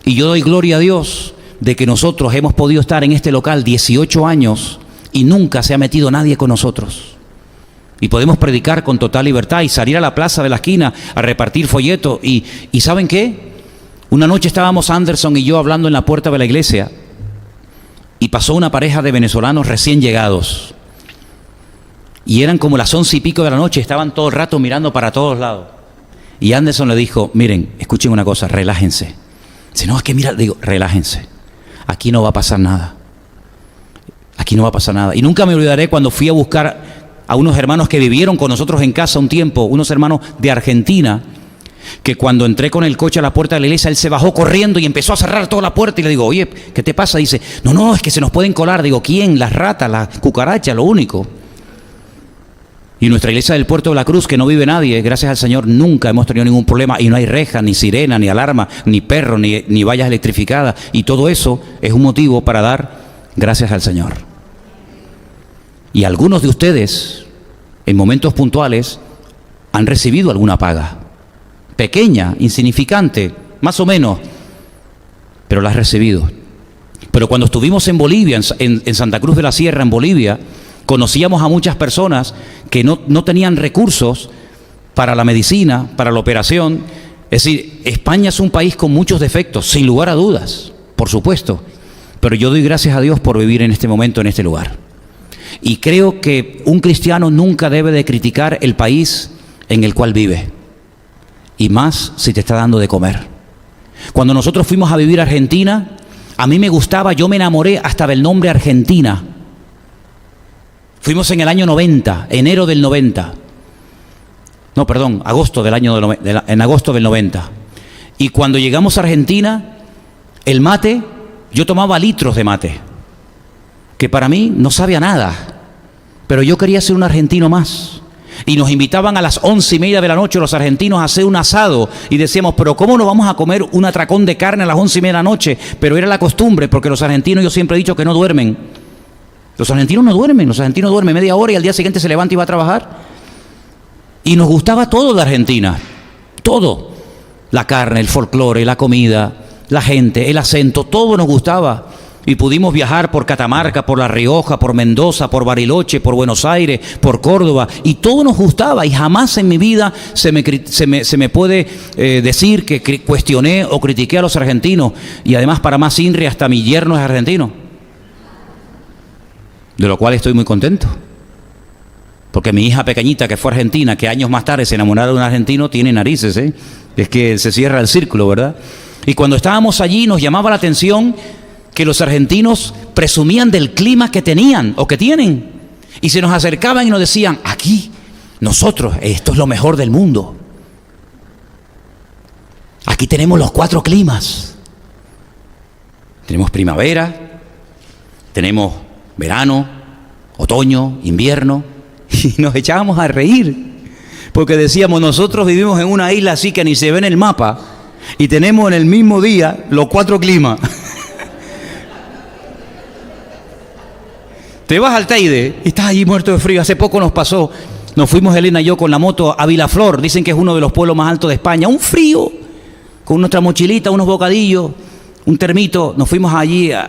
Y yo doy gloria a Dios de que nosotros hemos podido estar en este local 18 años y nunca se ha metido nadie con nosotros. Y podemos predicar con total libertad y salir a la plaza de la esquina a repartir folletos. ¿Y saben qué? Una noche estábamos Anderson y yo hablando en la puerta de la iglesia y pasó una pareja de venezolanos recién llegados. Y eran como las 11 y pico de la noche, estaban todo el rato mirando para todos lados. Y Anderson le dijo, miren, escuchen una cosa, relájense. Dice, no, es que mira, digo, relájense. Aquí no va a pasar nada. Aquí no va a pasar nada. Y nunca me olvidaré cuando fui a buscar a unos hermanos que vivieron con nosotros en casa un tiempo, unos hermanos de Argentina, que cuando entré con el coche a la puerta de la iglesia, él se bajó corriendo y empezó a cerrar toda la puerta. Y le digo, oye, ¿qué te pasa? Dice, no, es que se nos pueden colar. Digo, ¿quién? Las ratas, las cucarachas, lo único. Y nuestra iglesia del Puerto de la Cruz, que no vive nadie, gracias al Señor, nunca hemos tenido ningún problema. Y no hay reja, ni sirena, ni alarma, ni perro, ni vallas electrificadas. Y todo eso es un motivo para dar gracias al Señor. Y algunos de ustedes, en momentos puntuales, han recibido alguna paga. Pequeña, insignificante, más o menos, pero la has recibido. Pero cuando estuvimos en Bolivia, en Santa Cruz de la Sierra, en Bolivia, conocíamos a muchas personas que no tenían recursos para la medicina, para la operación. Es decir, España es un país con muchos defectos, sin lugar a dudas, por supuesto. Pero yo doy gracias a Dios por vivir en este momento, en este lugar. Y creo que un cristiano nunca debe de criticar el país en el cual vive. Y más si te está dando de comer. Cuando nosotros fuimos a vivir a Argentina, a mí me gustaba, yo me enamoré hasta del nombre Argentina. Fuimos en el año 90, enero del 90. No, perdón, agosto del año en agosto del 90. Y cuando llegamos a Argentina, el mate, yo tomaba litros de mate, que para mí no sabía nada, pero yo quería ser un argentino más. Y nos invitaban a las 11:30 de la noche los argentinos a hacer un asado y decíamos, pero ¿cómo no vamos a comer un atracón de carne a las 11:30 de la noche? Pero era la costumbre, porque los argentinos, yo siempre he dicho que no duermen. Los argentinos no duermen, los argentinos duermen media hora y al día siguiente se levanta y va a trabajar. Y nos gustaba todo de Argentina, todo. La carne, el folclore, la comida, la gente, el acento, todo nos gustaba. Y pudimos viajar por Catamarca, por La Rioja, por Mendoza, por Bariloche, por Buenos Aires, por Córdoba. Y todo nos gustaba y jamás en mi vida se me puede decir que cuestioné o critiqué a los argentinos. Y además, para más inri, hasta mi yerno es argentino. De lo cual estoy muy contento. Porque mi hija pequeñita, que fue argentina, que años más tarde se enamoró de un argentino, tiene narices, ¿eh? Es que se cierra el círculo, ¿verdad? Y cuando estábamos allí nos llamaba la atención que los argentinos presumían del clima que tenían o que tienen. Y se nos acercaban y nos decían, aquí, nosotros, esto es lo mejor del mundo. Aquí tenemos los 4 climas. Tenemos primavera, tenemos verano, otoño, invierno. Y nos echábamos a reír. Porque decíamos, nosotros vivimos en una isla así que ni se ve en el mapa. Y tenemos en el mismo día los 4 climas. Te vas al Teide y estás allí muerto de frío. Hace poco nos pasó, nos fuimos Elena y yo con la moto a Vilaflor, dicen que es uno de los pueblos más altos de España, un frío, con nuestra mochilita, unos bocadillos, un termito, nos fuimos allí a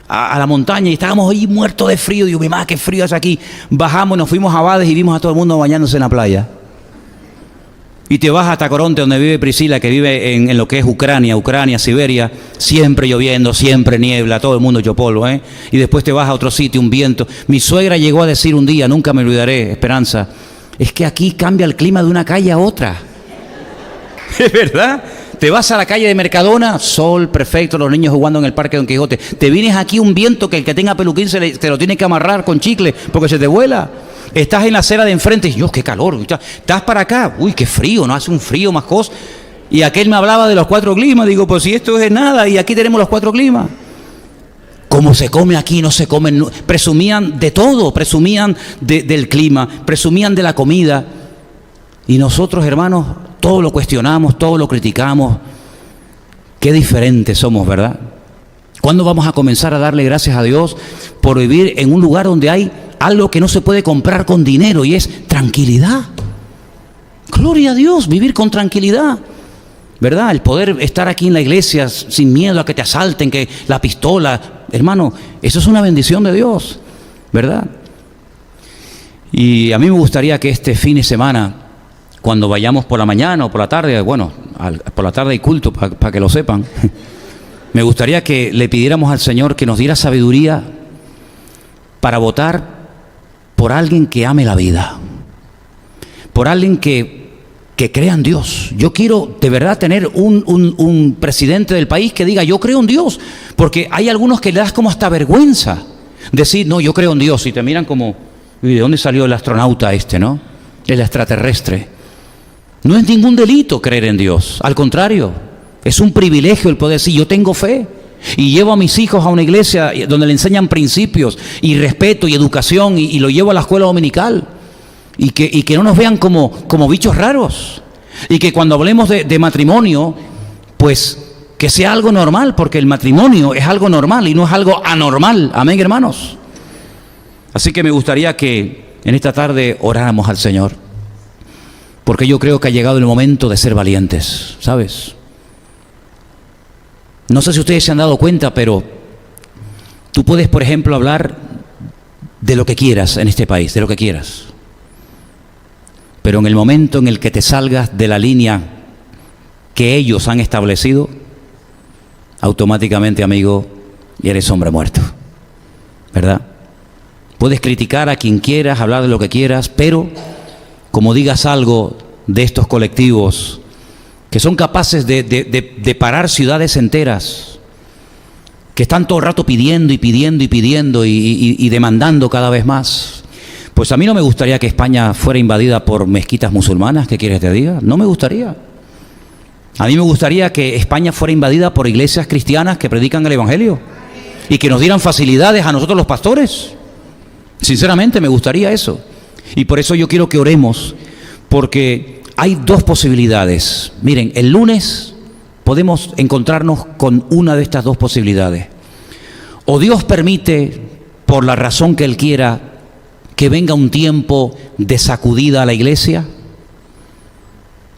a la montaña y estábamos ahí muertos de frío. Digo, mi madre, qué frío hace aquí. Bajamos, nos fuimos a Bades y vimos a todo el mundo bañándose en la playa. Y te vas hasta Coronte, donde vive Priscila, que vive en lo que es Ucrania, Siberia, siempre lloviendo, siempre niebla, todo el mundo hecho polvo, ¿eh? Y después te vas a otro sitio, un viento. Mi suegra llegó a decir un día, nunca me olvidaré, Esperanza, es que aquí cambia el clima de una calle a otra. ¿Es verdad? Te vas a la calle de Mercadona, sol perfecto, los niños jugando en el Parque Don Quijote. Te vienes aquí un viento que el que tenga peluquín te lo tiene que amarrar con chicle porque se te vuela. Estás en la acera de enfrente y Dios, qué calor. Estás para acá, uy, qué frío, no hace un frío más cosa. Y aquel me hablaba de los 4 climas. Digo, pues si esto es nada y aquí tenemos los 4 climas. Como se come aquí, no se come. Presumían de todo, presumían del clima, presumían de la comida. Y nosotros, hermanos, todo lo cuestionamos, todo lo criticamos. Qué diferentes somos, ¿verdad? ¿Cuándo vamos a comenzar a darle gracias a Dios por vivir en un lugar donde hay algo que no se puede comprar con dinero y es tranquilidad? Gloria a Dios, vivir con tranquilidad, ¿verdad? El poder estar aquí en la iglesia sin miedo a que te asalten, que la pistola, hermano, eso es una bendición de Dios, ¿verdad? Y a mí me gustaría que este fin de semana, cuando vayamos por la mañana o por la tarde, bueno, por la tarde hay culto para que lo sepan, me gustaría que le pidiéramos al Señor que nos diera sabiduría para votar por alguien que ame la vida, por alguien que crea en Dios. Yo quiero de verdad tener un presidente del país que diga, yo creo en Dios, porque hay algunos que le das como hasta vergüenza decir, no, yo creo en Dios, y te miran como, ¿y de dónde salió el astronauta este, no? El extraterrestre. No es ningún delito creer en Dios, al contrario, es un privilegio el poder decir, yo tengo fe. Y llevo a mis hijos a una iglesia donde le enseñan principios y respeto y educación y lo llevo a la escuela dominical. Y que no nos vean como bichos raros. Y que cuando hablemos de matrimonio, pues que sea algo normal, porque el matrimonio es algo normal y no es algo anormal. Amén, hermanos. Así que me gustaría que en esta tarde oráramos al Señor, porque yo creo que ha llegado el momento de ser valientes, ¿sabes? No sé si ustedes se han dado cuenta, pero tú puedes, por ejemplo, hablar de lo que quieras en este país, de lo que quieras. Pero en el momento en el que te salgas de la línea que ellos han establecido, automáticamente, amigo, eres hombre muerto, ¿verdad? Puedes criticar a quien quieras, hablar de lo que quieras, pero como digas algo de estos colectivos que son capaces de parar ciudades enteras, que están todo el rato pidiendo y demandando cada vez más. Pues a mí no me gustaría que España fuera invadida por mezquitas musulmanas, ¿qué quieres que te diga? No me gustaría. A mí me gustaría que España fuera invadida por iglesias cristianas que predican el Evangelio y que nos dieran facilidades a nosotros los pastores. Sinceramente me gustaría eso. Y por eso yo quiero que oremos, porque hay 2 posibilidades. Miren, el lunes podemos encontrarnos con una de estas 2 posibilidades. O Dios permite, por la razón que Él quiera, que venga un tiempo de sacudida a la iglesia,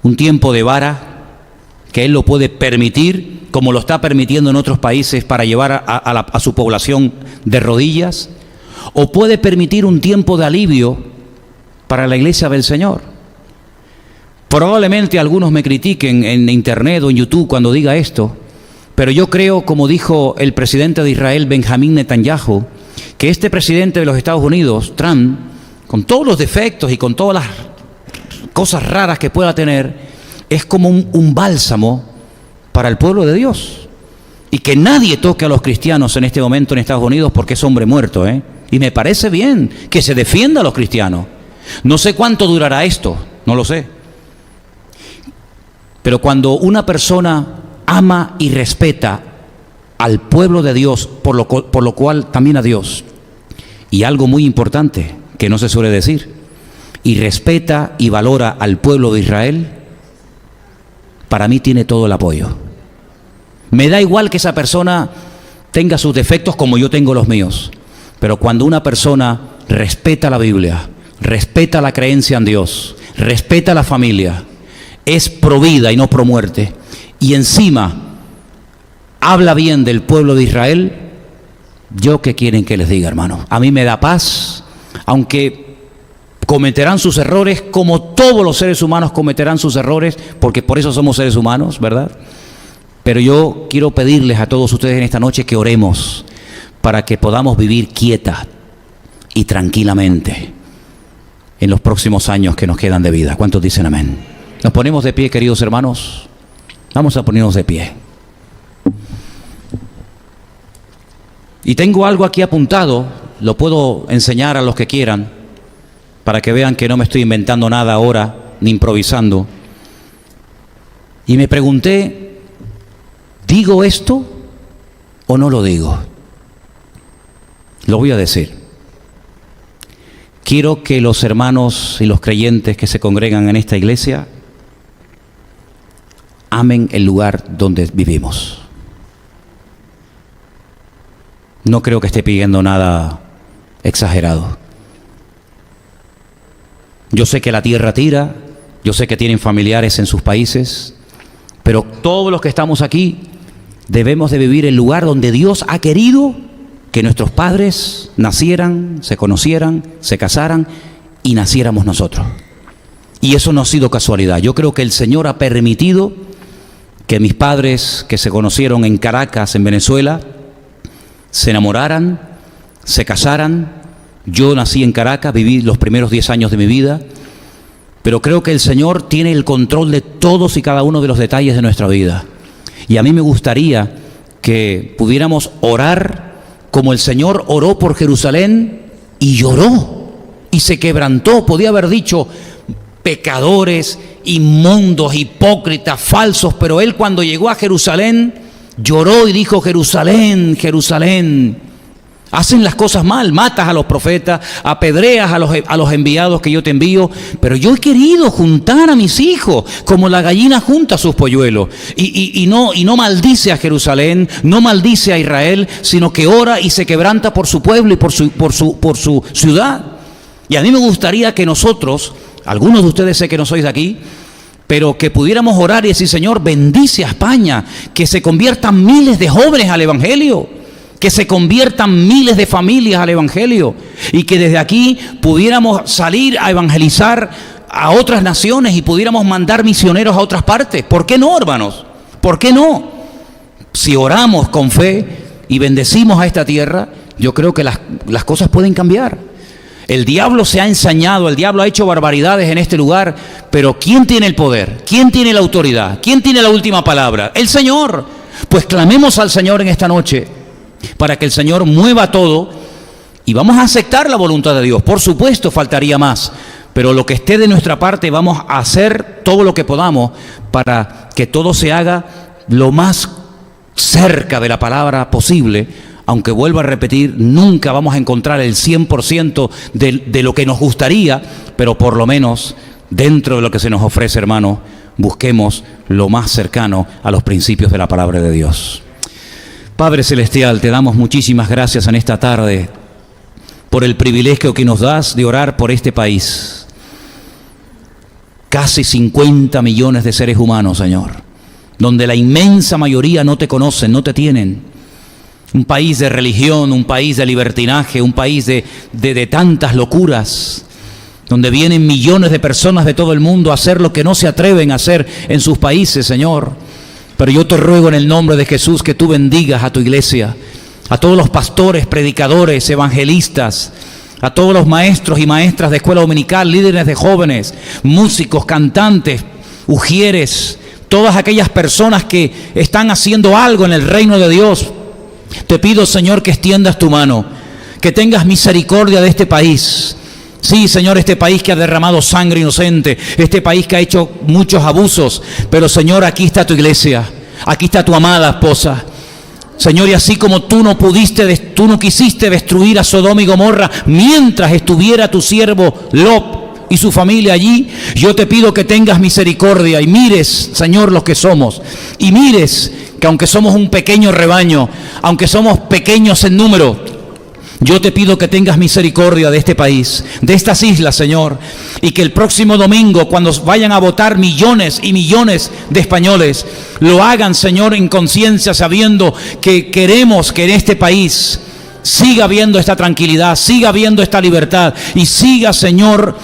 un tiempo de vara, que Él lo puede permitir, como lo está permitiendo en otros países para llevar a su población de rodillas, o puede permitir un tiempo de alivio para la iglesia del Señor. Probablemente algunos me critiquen en internet o en YouTube cuando diga esto, pero yo creo, como dijo el presidente de Israel, Benjamín Netanyahu, que este presidente de los Estados Unidos, Trump, con todos los defectos y con todas las cosas raras que pueda tener, es como un bálsamo para el pueblo de Dios. Y que nadie toque a los cristianos en este momento en Estados Unidos porque es hombre muerto, ¿eh? Y me parece bien que se defienda a los cristianos. No sé cuánto durará esto, no lo sé. Pero cuando una persona ama y respeta al pueblo de Dios, por lo cual también a Dios, y algo muy importante que no se suele decir, y respeta y valora al pueblo de Israel, para mí tiene todo el apoyo. Me da igual que esa persona tenga sus defectos como yo tengo los míos, pero cuando una persona respeta la Biblia, respeta la creencia en Dios, respeta la familia, es pro vida y no pro muerte, y encima habla bien del pueblo de Israel, ¿Yo qué quieren que les diga, hermano? A mí me da paz, aunque cometerán sus errores, como todos los seres humanos cometerán sus errores, porque por eso somos seres humanos, ¿verdad? Pero yo quiero pedirles a todos ustedes en esta noche que oremos para que podamos vivir quieta y tranquilamente en los próximos años que nos quedan de vida. ¿Cuántos dicen amén? Nos ponemos de pie, queridos hermanos. Vamos a ponernos de pie. Y tengo algo aquí apuntado, lo puedo enseñar a los que quieran, para que vean que no me estoy inventando nada ahora, ni improvisando. Y me pregunté, ¿digo esto o no lo digo? Lo voy a decir. Quiero que los hermanos y los creyentes que se congregan en esta iglesia amen el lugar donde vivimos. No creo que esté pidiendo nada exagerado. Yo sé que la tierra tira, yo sé que tienen familiares en sus países, pero todos los que estamos aquí debemos de vivir el lugar donde Dios ha querido que nuestros padres nacieran, se conocieran, se casaran y naciéramos nosotros. Y eso no ha sido casualidad. Yo creo que el Señor ha permitido que mis padres, que se conocieron en Caracas, en Venezuela, se enamoraran, se casaran. Yo nací en Caracas, viví los primeros 10 años de mi vida, pero creo que el Señor tiene el control de todos y cada uno de los detalles de nuestra vida. Y a mí me gustaría que pudiéramos orar como el Señor oró por Jerusalén y lloró y se quebrantó. Podía haber dicho pecadores, inmundos, hipócritas, falsos, pero Él cuando llegó a Jerusalén lloró y dijo: Jerusalén, Jerusalén, hacen las cosas mal, matas a los profetas, apedreas a los enviados que yo te envío, pero yo he querido juntar a mis hijos como la gallina junta a sus polluelos, y no maldice a Jerusalén, no maldice a Israel, sino que ora y se quebranta por su pueblo y por su ciudad. Y a mí me gustaría que nosotros, algunos de ustedes sé que no sois de aquí, pero que pudiéramos orar y decir: Señor, bendice a España, que se conviertan miles de jóvenes al Evangelio, que se conviertan miles de familias al Evangelio, y que desde aquí pudiéramos salir a evangelizar a otras naciones y pudiéramos mandar misioneros a otras partes. ¿Por qué no, hermanos? ¿Por qué no? Si oramos con fe y bendecimos a esta tierra, yo creo que las cosas pueden cambiar. El diablo se ha ensañado, el diablo ha hecho barbaridades en este lugar, pero ¿quién tiene el poder? ¿Quién tiene la autoridad? ¿Quién tiene la última palabra? El Señor. Pues clamemos al Señor en esta noche para que el Señor mueva todo y vamos a aceptar la voluntad de Dios. Por supuesto, faltaría más, pero lo que esté de nuestra parte vamos a hacer todo lo que podamos para que todo se haga lo más cerca de la palabra posible. Aunque vuelvo a repetir, nunca vamos a encontrar el 100% de lo que nos gustaría, pero por lo menos dentro de lo que se nos ofrece, hermano, busquemos lo más cercano a los principios de la palabra de Dios. Padre Celestial, te damos muchísimas gracias en esta tarde por el privilegio que nos das de orar por este país. Casi 50 millones de seres humanos, Señor, donde la inmensa mayoría no te conocen, no te tienen. Un país de religión, un país de libertinaje, un país de tantas locuras, donde vienen millones de personas de todo el mundo a hacer lo que no se atreven a hacer en sus países, Señor. Pero yo te ruego en el nombre de Jesús que tú bendigas a tu iglesia, a todos los pastores, predicadores, evangelistas, a todos los maestros y maestras de escuela dominical, líderes de jóvenes, músicos, cantantes, ujieres, todas aquellas personas que están haciendo algo en el reino de Dios. Te pido, Señor, que extiendas tu mano, que tengas misericordia de este país. Sí, Señor, este país que ha derramado sangre inocente, este país que ha hecho muchos abusos, pero, Señor, aquí está tu iglesia, aquí está tu amada esposa. Señor, y así como tú no quisiste destruir a Sodoma y Gomorra mientras estuviera tu siervo Lot y su familia allí, yo te pido que tengas misericordia y mires, Señor, los que somos, y mires que aunque somos un pequeño rebaño, aunque somos pequeños en número, yo te pido que tengas misericordia de este país, de estas islas, Señor, y que el próximo domingo, cuando vayan a votar millones y millones de españoles, lo hagan, Señor, en conciencia, sabiendo que queremos que en este país siga habiendo esta tranquilidad, siga habiendo esta libertad y siga, Señor,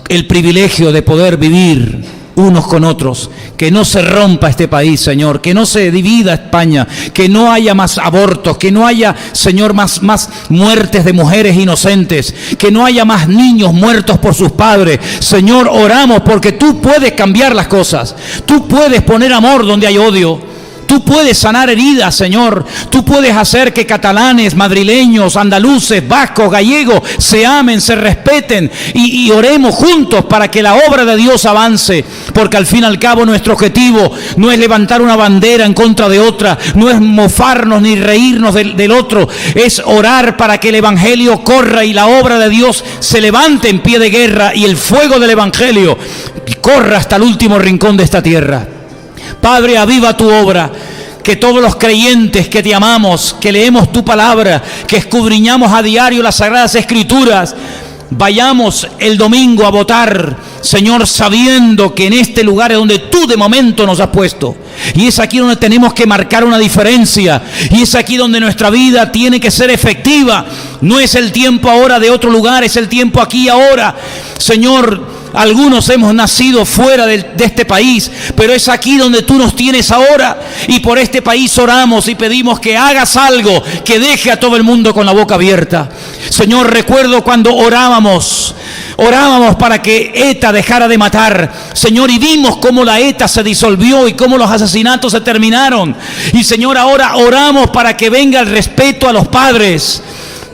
el privilegio de poder vivir unos con otros, que no se rompa este país, Señor, que no se divida España, que no haya más abortos, que no haya, Señor, más muertes de mujeres inocentes, que no haya más niños muertos por sus padres. Señor, oramos porque tú puedes cambiar las cosas, tú puedes poner amor donde hay odio. Tú puedes sanar heridas, Señor. Tú puedes hacer que catalanes, madrileños, andaluces, vascos, gallegos se amen, se respeten y oremos juntos para que la obra de Dios avance. Porque al fin y al cabo nuestro objetivo no es levantar una bandera en contra de otra, no es mofarnos ni reírnos del otro, es orar para que el Evangelio corra y la obra de Dios se levante en pie de guerra y el fuego del Evangelio corra hasta el último rincón de esta tierra. Padre, aviva tu obra, que todos los creyentes que te amamos, que leemos tu palabra, que escudriñamos a diario las Sagradas Escrituras, vayamos el domingo a votar, Señor, sabiendo que en este lugar es donde tú de momento nos has puesto. Y es aquí donde tenemos que marcar una diferencia. Y es aquí donde nuestra vida tiene que ser efectiva. No es el tiempo ahora de otro lugar, es el tiempo aquí y ahora. Señor, algunos hemos nacido fuera de este país, pero es aquí donde tú nos tienes ahora. Y por este país oramos y pedimos que hagas algo que deje a todo el mundo con la boca abierta. Señor, recuerdo cuando orábamos para que ETA dejara de matar, Señor, y vimos cómo la ETA se disolvió y cómo los asesinatos se terminaron. Y Señor, ahora oramos para que venga el respeto a los padres,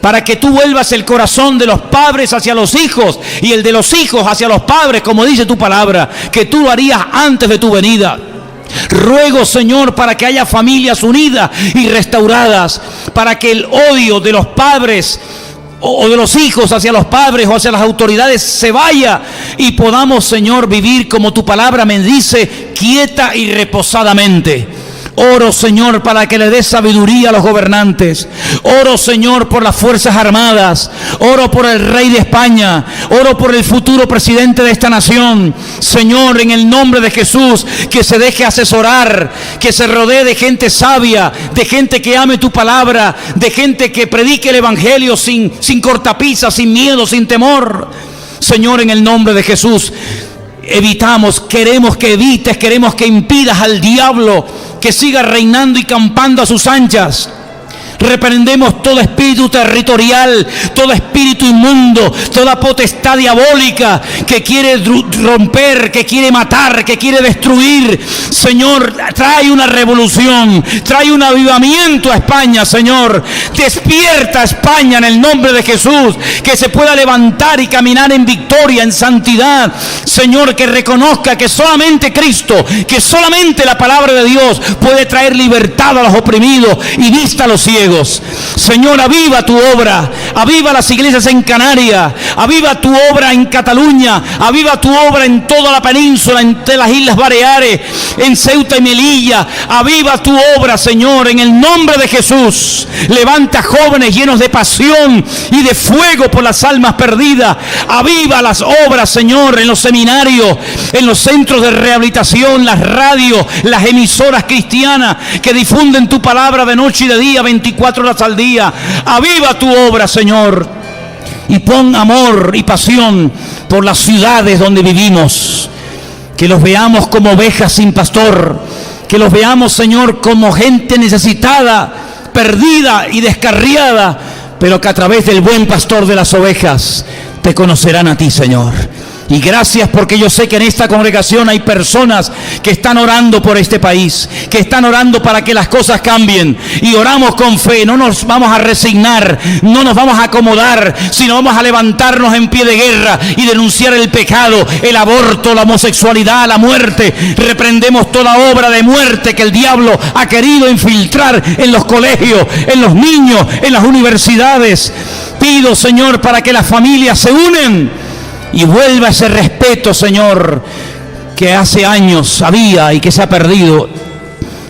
para que tú vuelvas el corazón de los padres hacia los hijos y el de los hijos hacia los padres, como dice tu palabra, que tú lo harías antes de tu venida. Ruego, Señor, para que haya familias unidas y restauradas, para que el odio de los padres o de los hijos hacia los padres o hacia las autoridades se vaya y podamos, Señor, vivir como tu palabra me dice, quieta y reposadamente. Oro, Señor, para que le des sabiduría a los gobernantes. Oro, Señor, por las Fuerzas Armadas. Oro por el Rey de España. Oro por el futuro presidente de esta nación. Señor, en el nombre de Jesús, que se deje asesorar, que se rodee de gente sabia, de gente que ame tu palabra, de gente que predique el Evangelio sin cortapisas, sin miedo, sin temor. Señor, en el nombre de Jesús, queremos que impidas al diablo que siga reinando y campando a sus anchas. Reprendemos todo espíritu territorial, todo espíritu inmundo, toda potestad diabólica que quiere romper, que quiere matar, que quiere destruir. Señor, trae una revolución, trae un avivamiento a España, Señor. Despierta a España en el nombre de Jesús, que se pueda levantar y caminar en victoria, en santidad. Señor, que reconozca que solamente Cristo, que solamente la palabra de Dios puede traer libertad a los oprimidos y vista a los ciegos. Señor, aviva tu obra, aviva las iglesias en Canarias, aviva tu obra en Cataluña, aviva tu obra en toda la península, entre las Islas Baleares, en Ceuta y Melilla. Aviva tu obra, Señor, en el nombre de Jesús. Levanta jóvenes llenos de pasión y de fuego por las almas perdidas. Aviva las obras, Señor, en los seminarios, en los centros de rehabilitación, las radios, las emisoras cristianas que difunden tu palabra de noche y de día, 24 horas al día. Aviva tu obra, Señor, y pon amor y pasión por las ciudades donde vivimos. Que los veamos como ovejas sin pastor, que los veamos, Señor, como gente necesitada, perdida y descarriada, pero que a través del buen pastor de las ovejas te conocerán a ti, Señor. Y gracias, porque yo sé que en esta congregación hay personas que están orando por este país, que están orando para que las cosas cambien. Y oramos con fe, no nos vamos a resignar, no nos vamos a acomodar, sino vamos a levantarnos en pie de guerra y denunciar el pecado, el aborto, la homosexualidad, la muerte. Reprendemos toda obra de muerte que el diablo ha querido infiltrar en los colegios, en los niños, en las universidades. Pido, Señor, para que las familias se unen y vuelva ese respeto, Señor, que hace años había y que se ha perdido.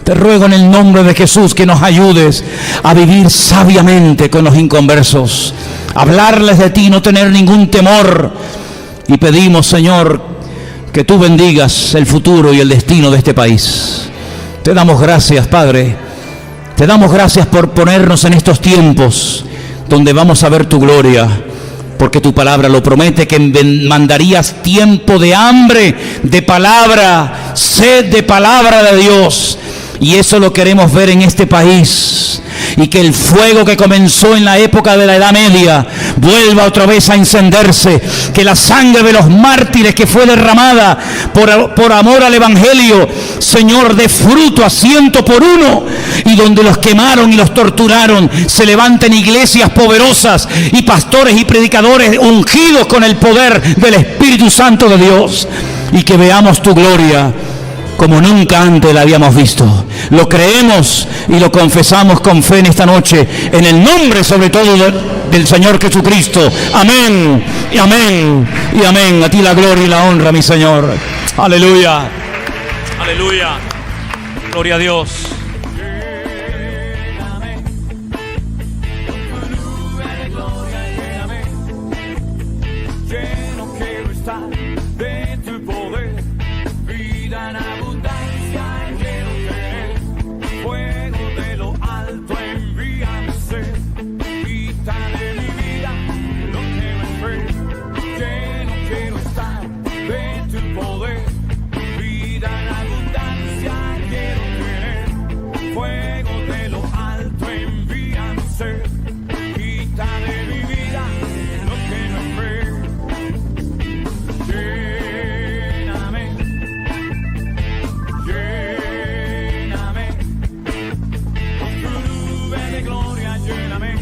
Te ruego en el nombre de Jesús que nos ayudes a vivir sabiamente con los inconversos, hablarles de ti, no tener ningún temor. Y pedimos, Señor, que tú bendigas el futuro y el destino de este país. Te damos gracias, Padre. Te damos gracias por ponernos en estos tiempos donde vamos a ver tu gloria, porque tu palabra lo promete, que mandarías tiempo de hambre, de palabra, sed de palabra de Dios. Y eso lo queremos ver en este país. Y que el fuego que comenzó en la época de la Edad Media vuelva otra vez a encenderse. Que la sangre de los mártires que fue derramada por amor al Evangelio, Señor, dé fruto a 100 por 1. Y donde los quemaron y los torturaron, se levanten iglesias poderosas y pastores y predicadores ungidos con el poder del Espíritu Santo de Dios. Y que veamos tu gloria como nunca antes la habíamos visto. Lo creemos y lo confesamos con fe en esta noche, en el nombre sobre todo del Señor Jesucristo. Amén, y amén, y amén. A ti la gloria y la honra, mi Señor. Aleluya, aleluya, gloria a Dios. Gloria, lléname.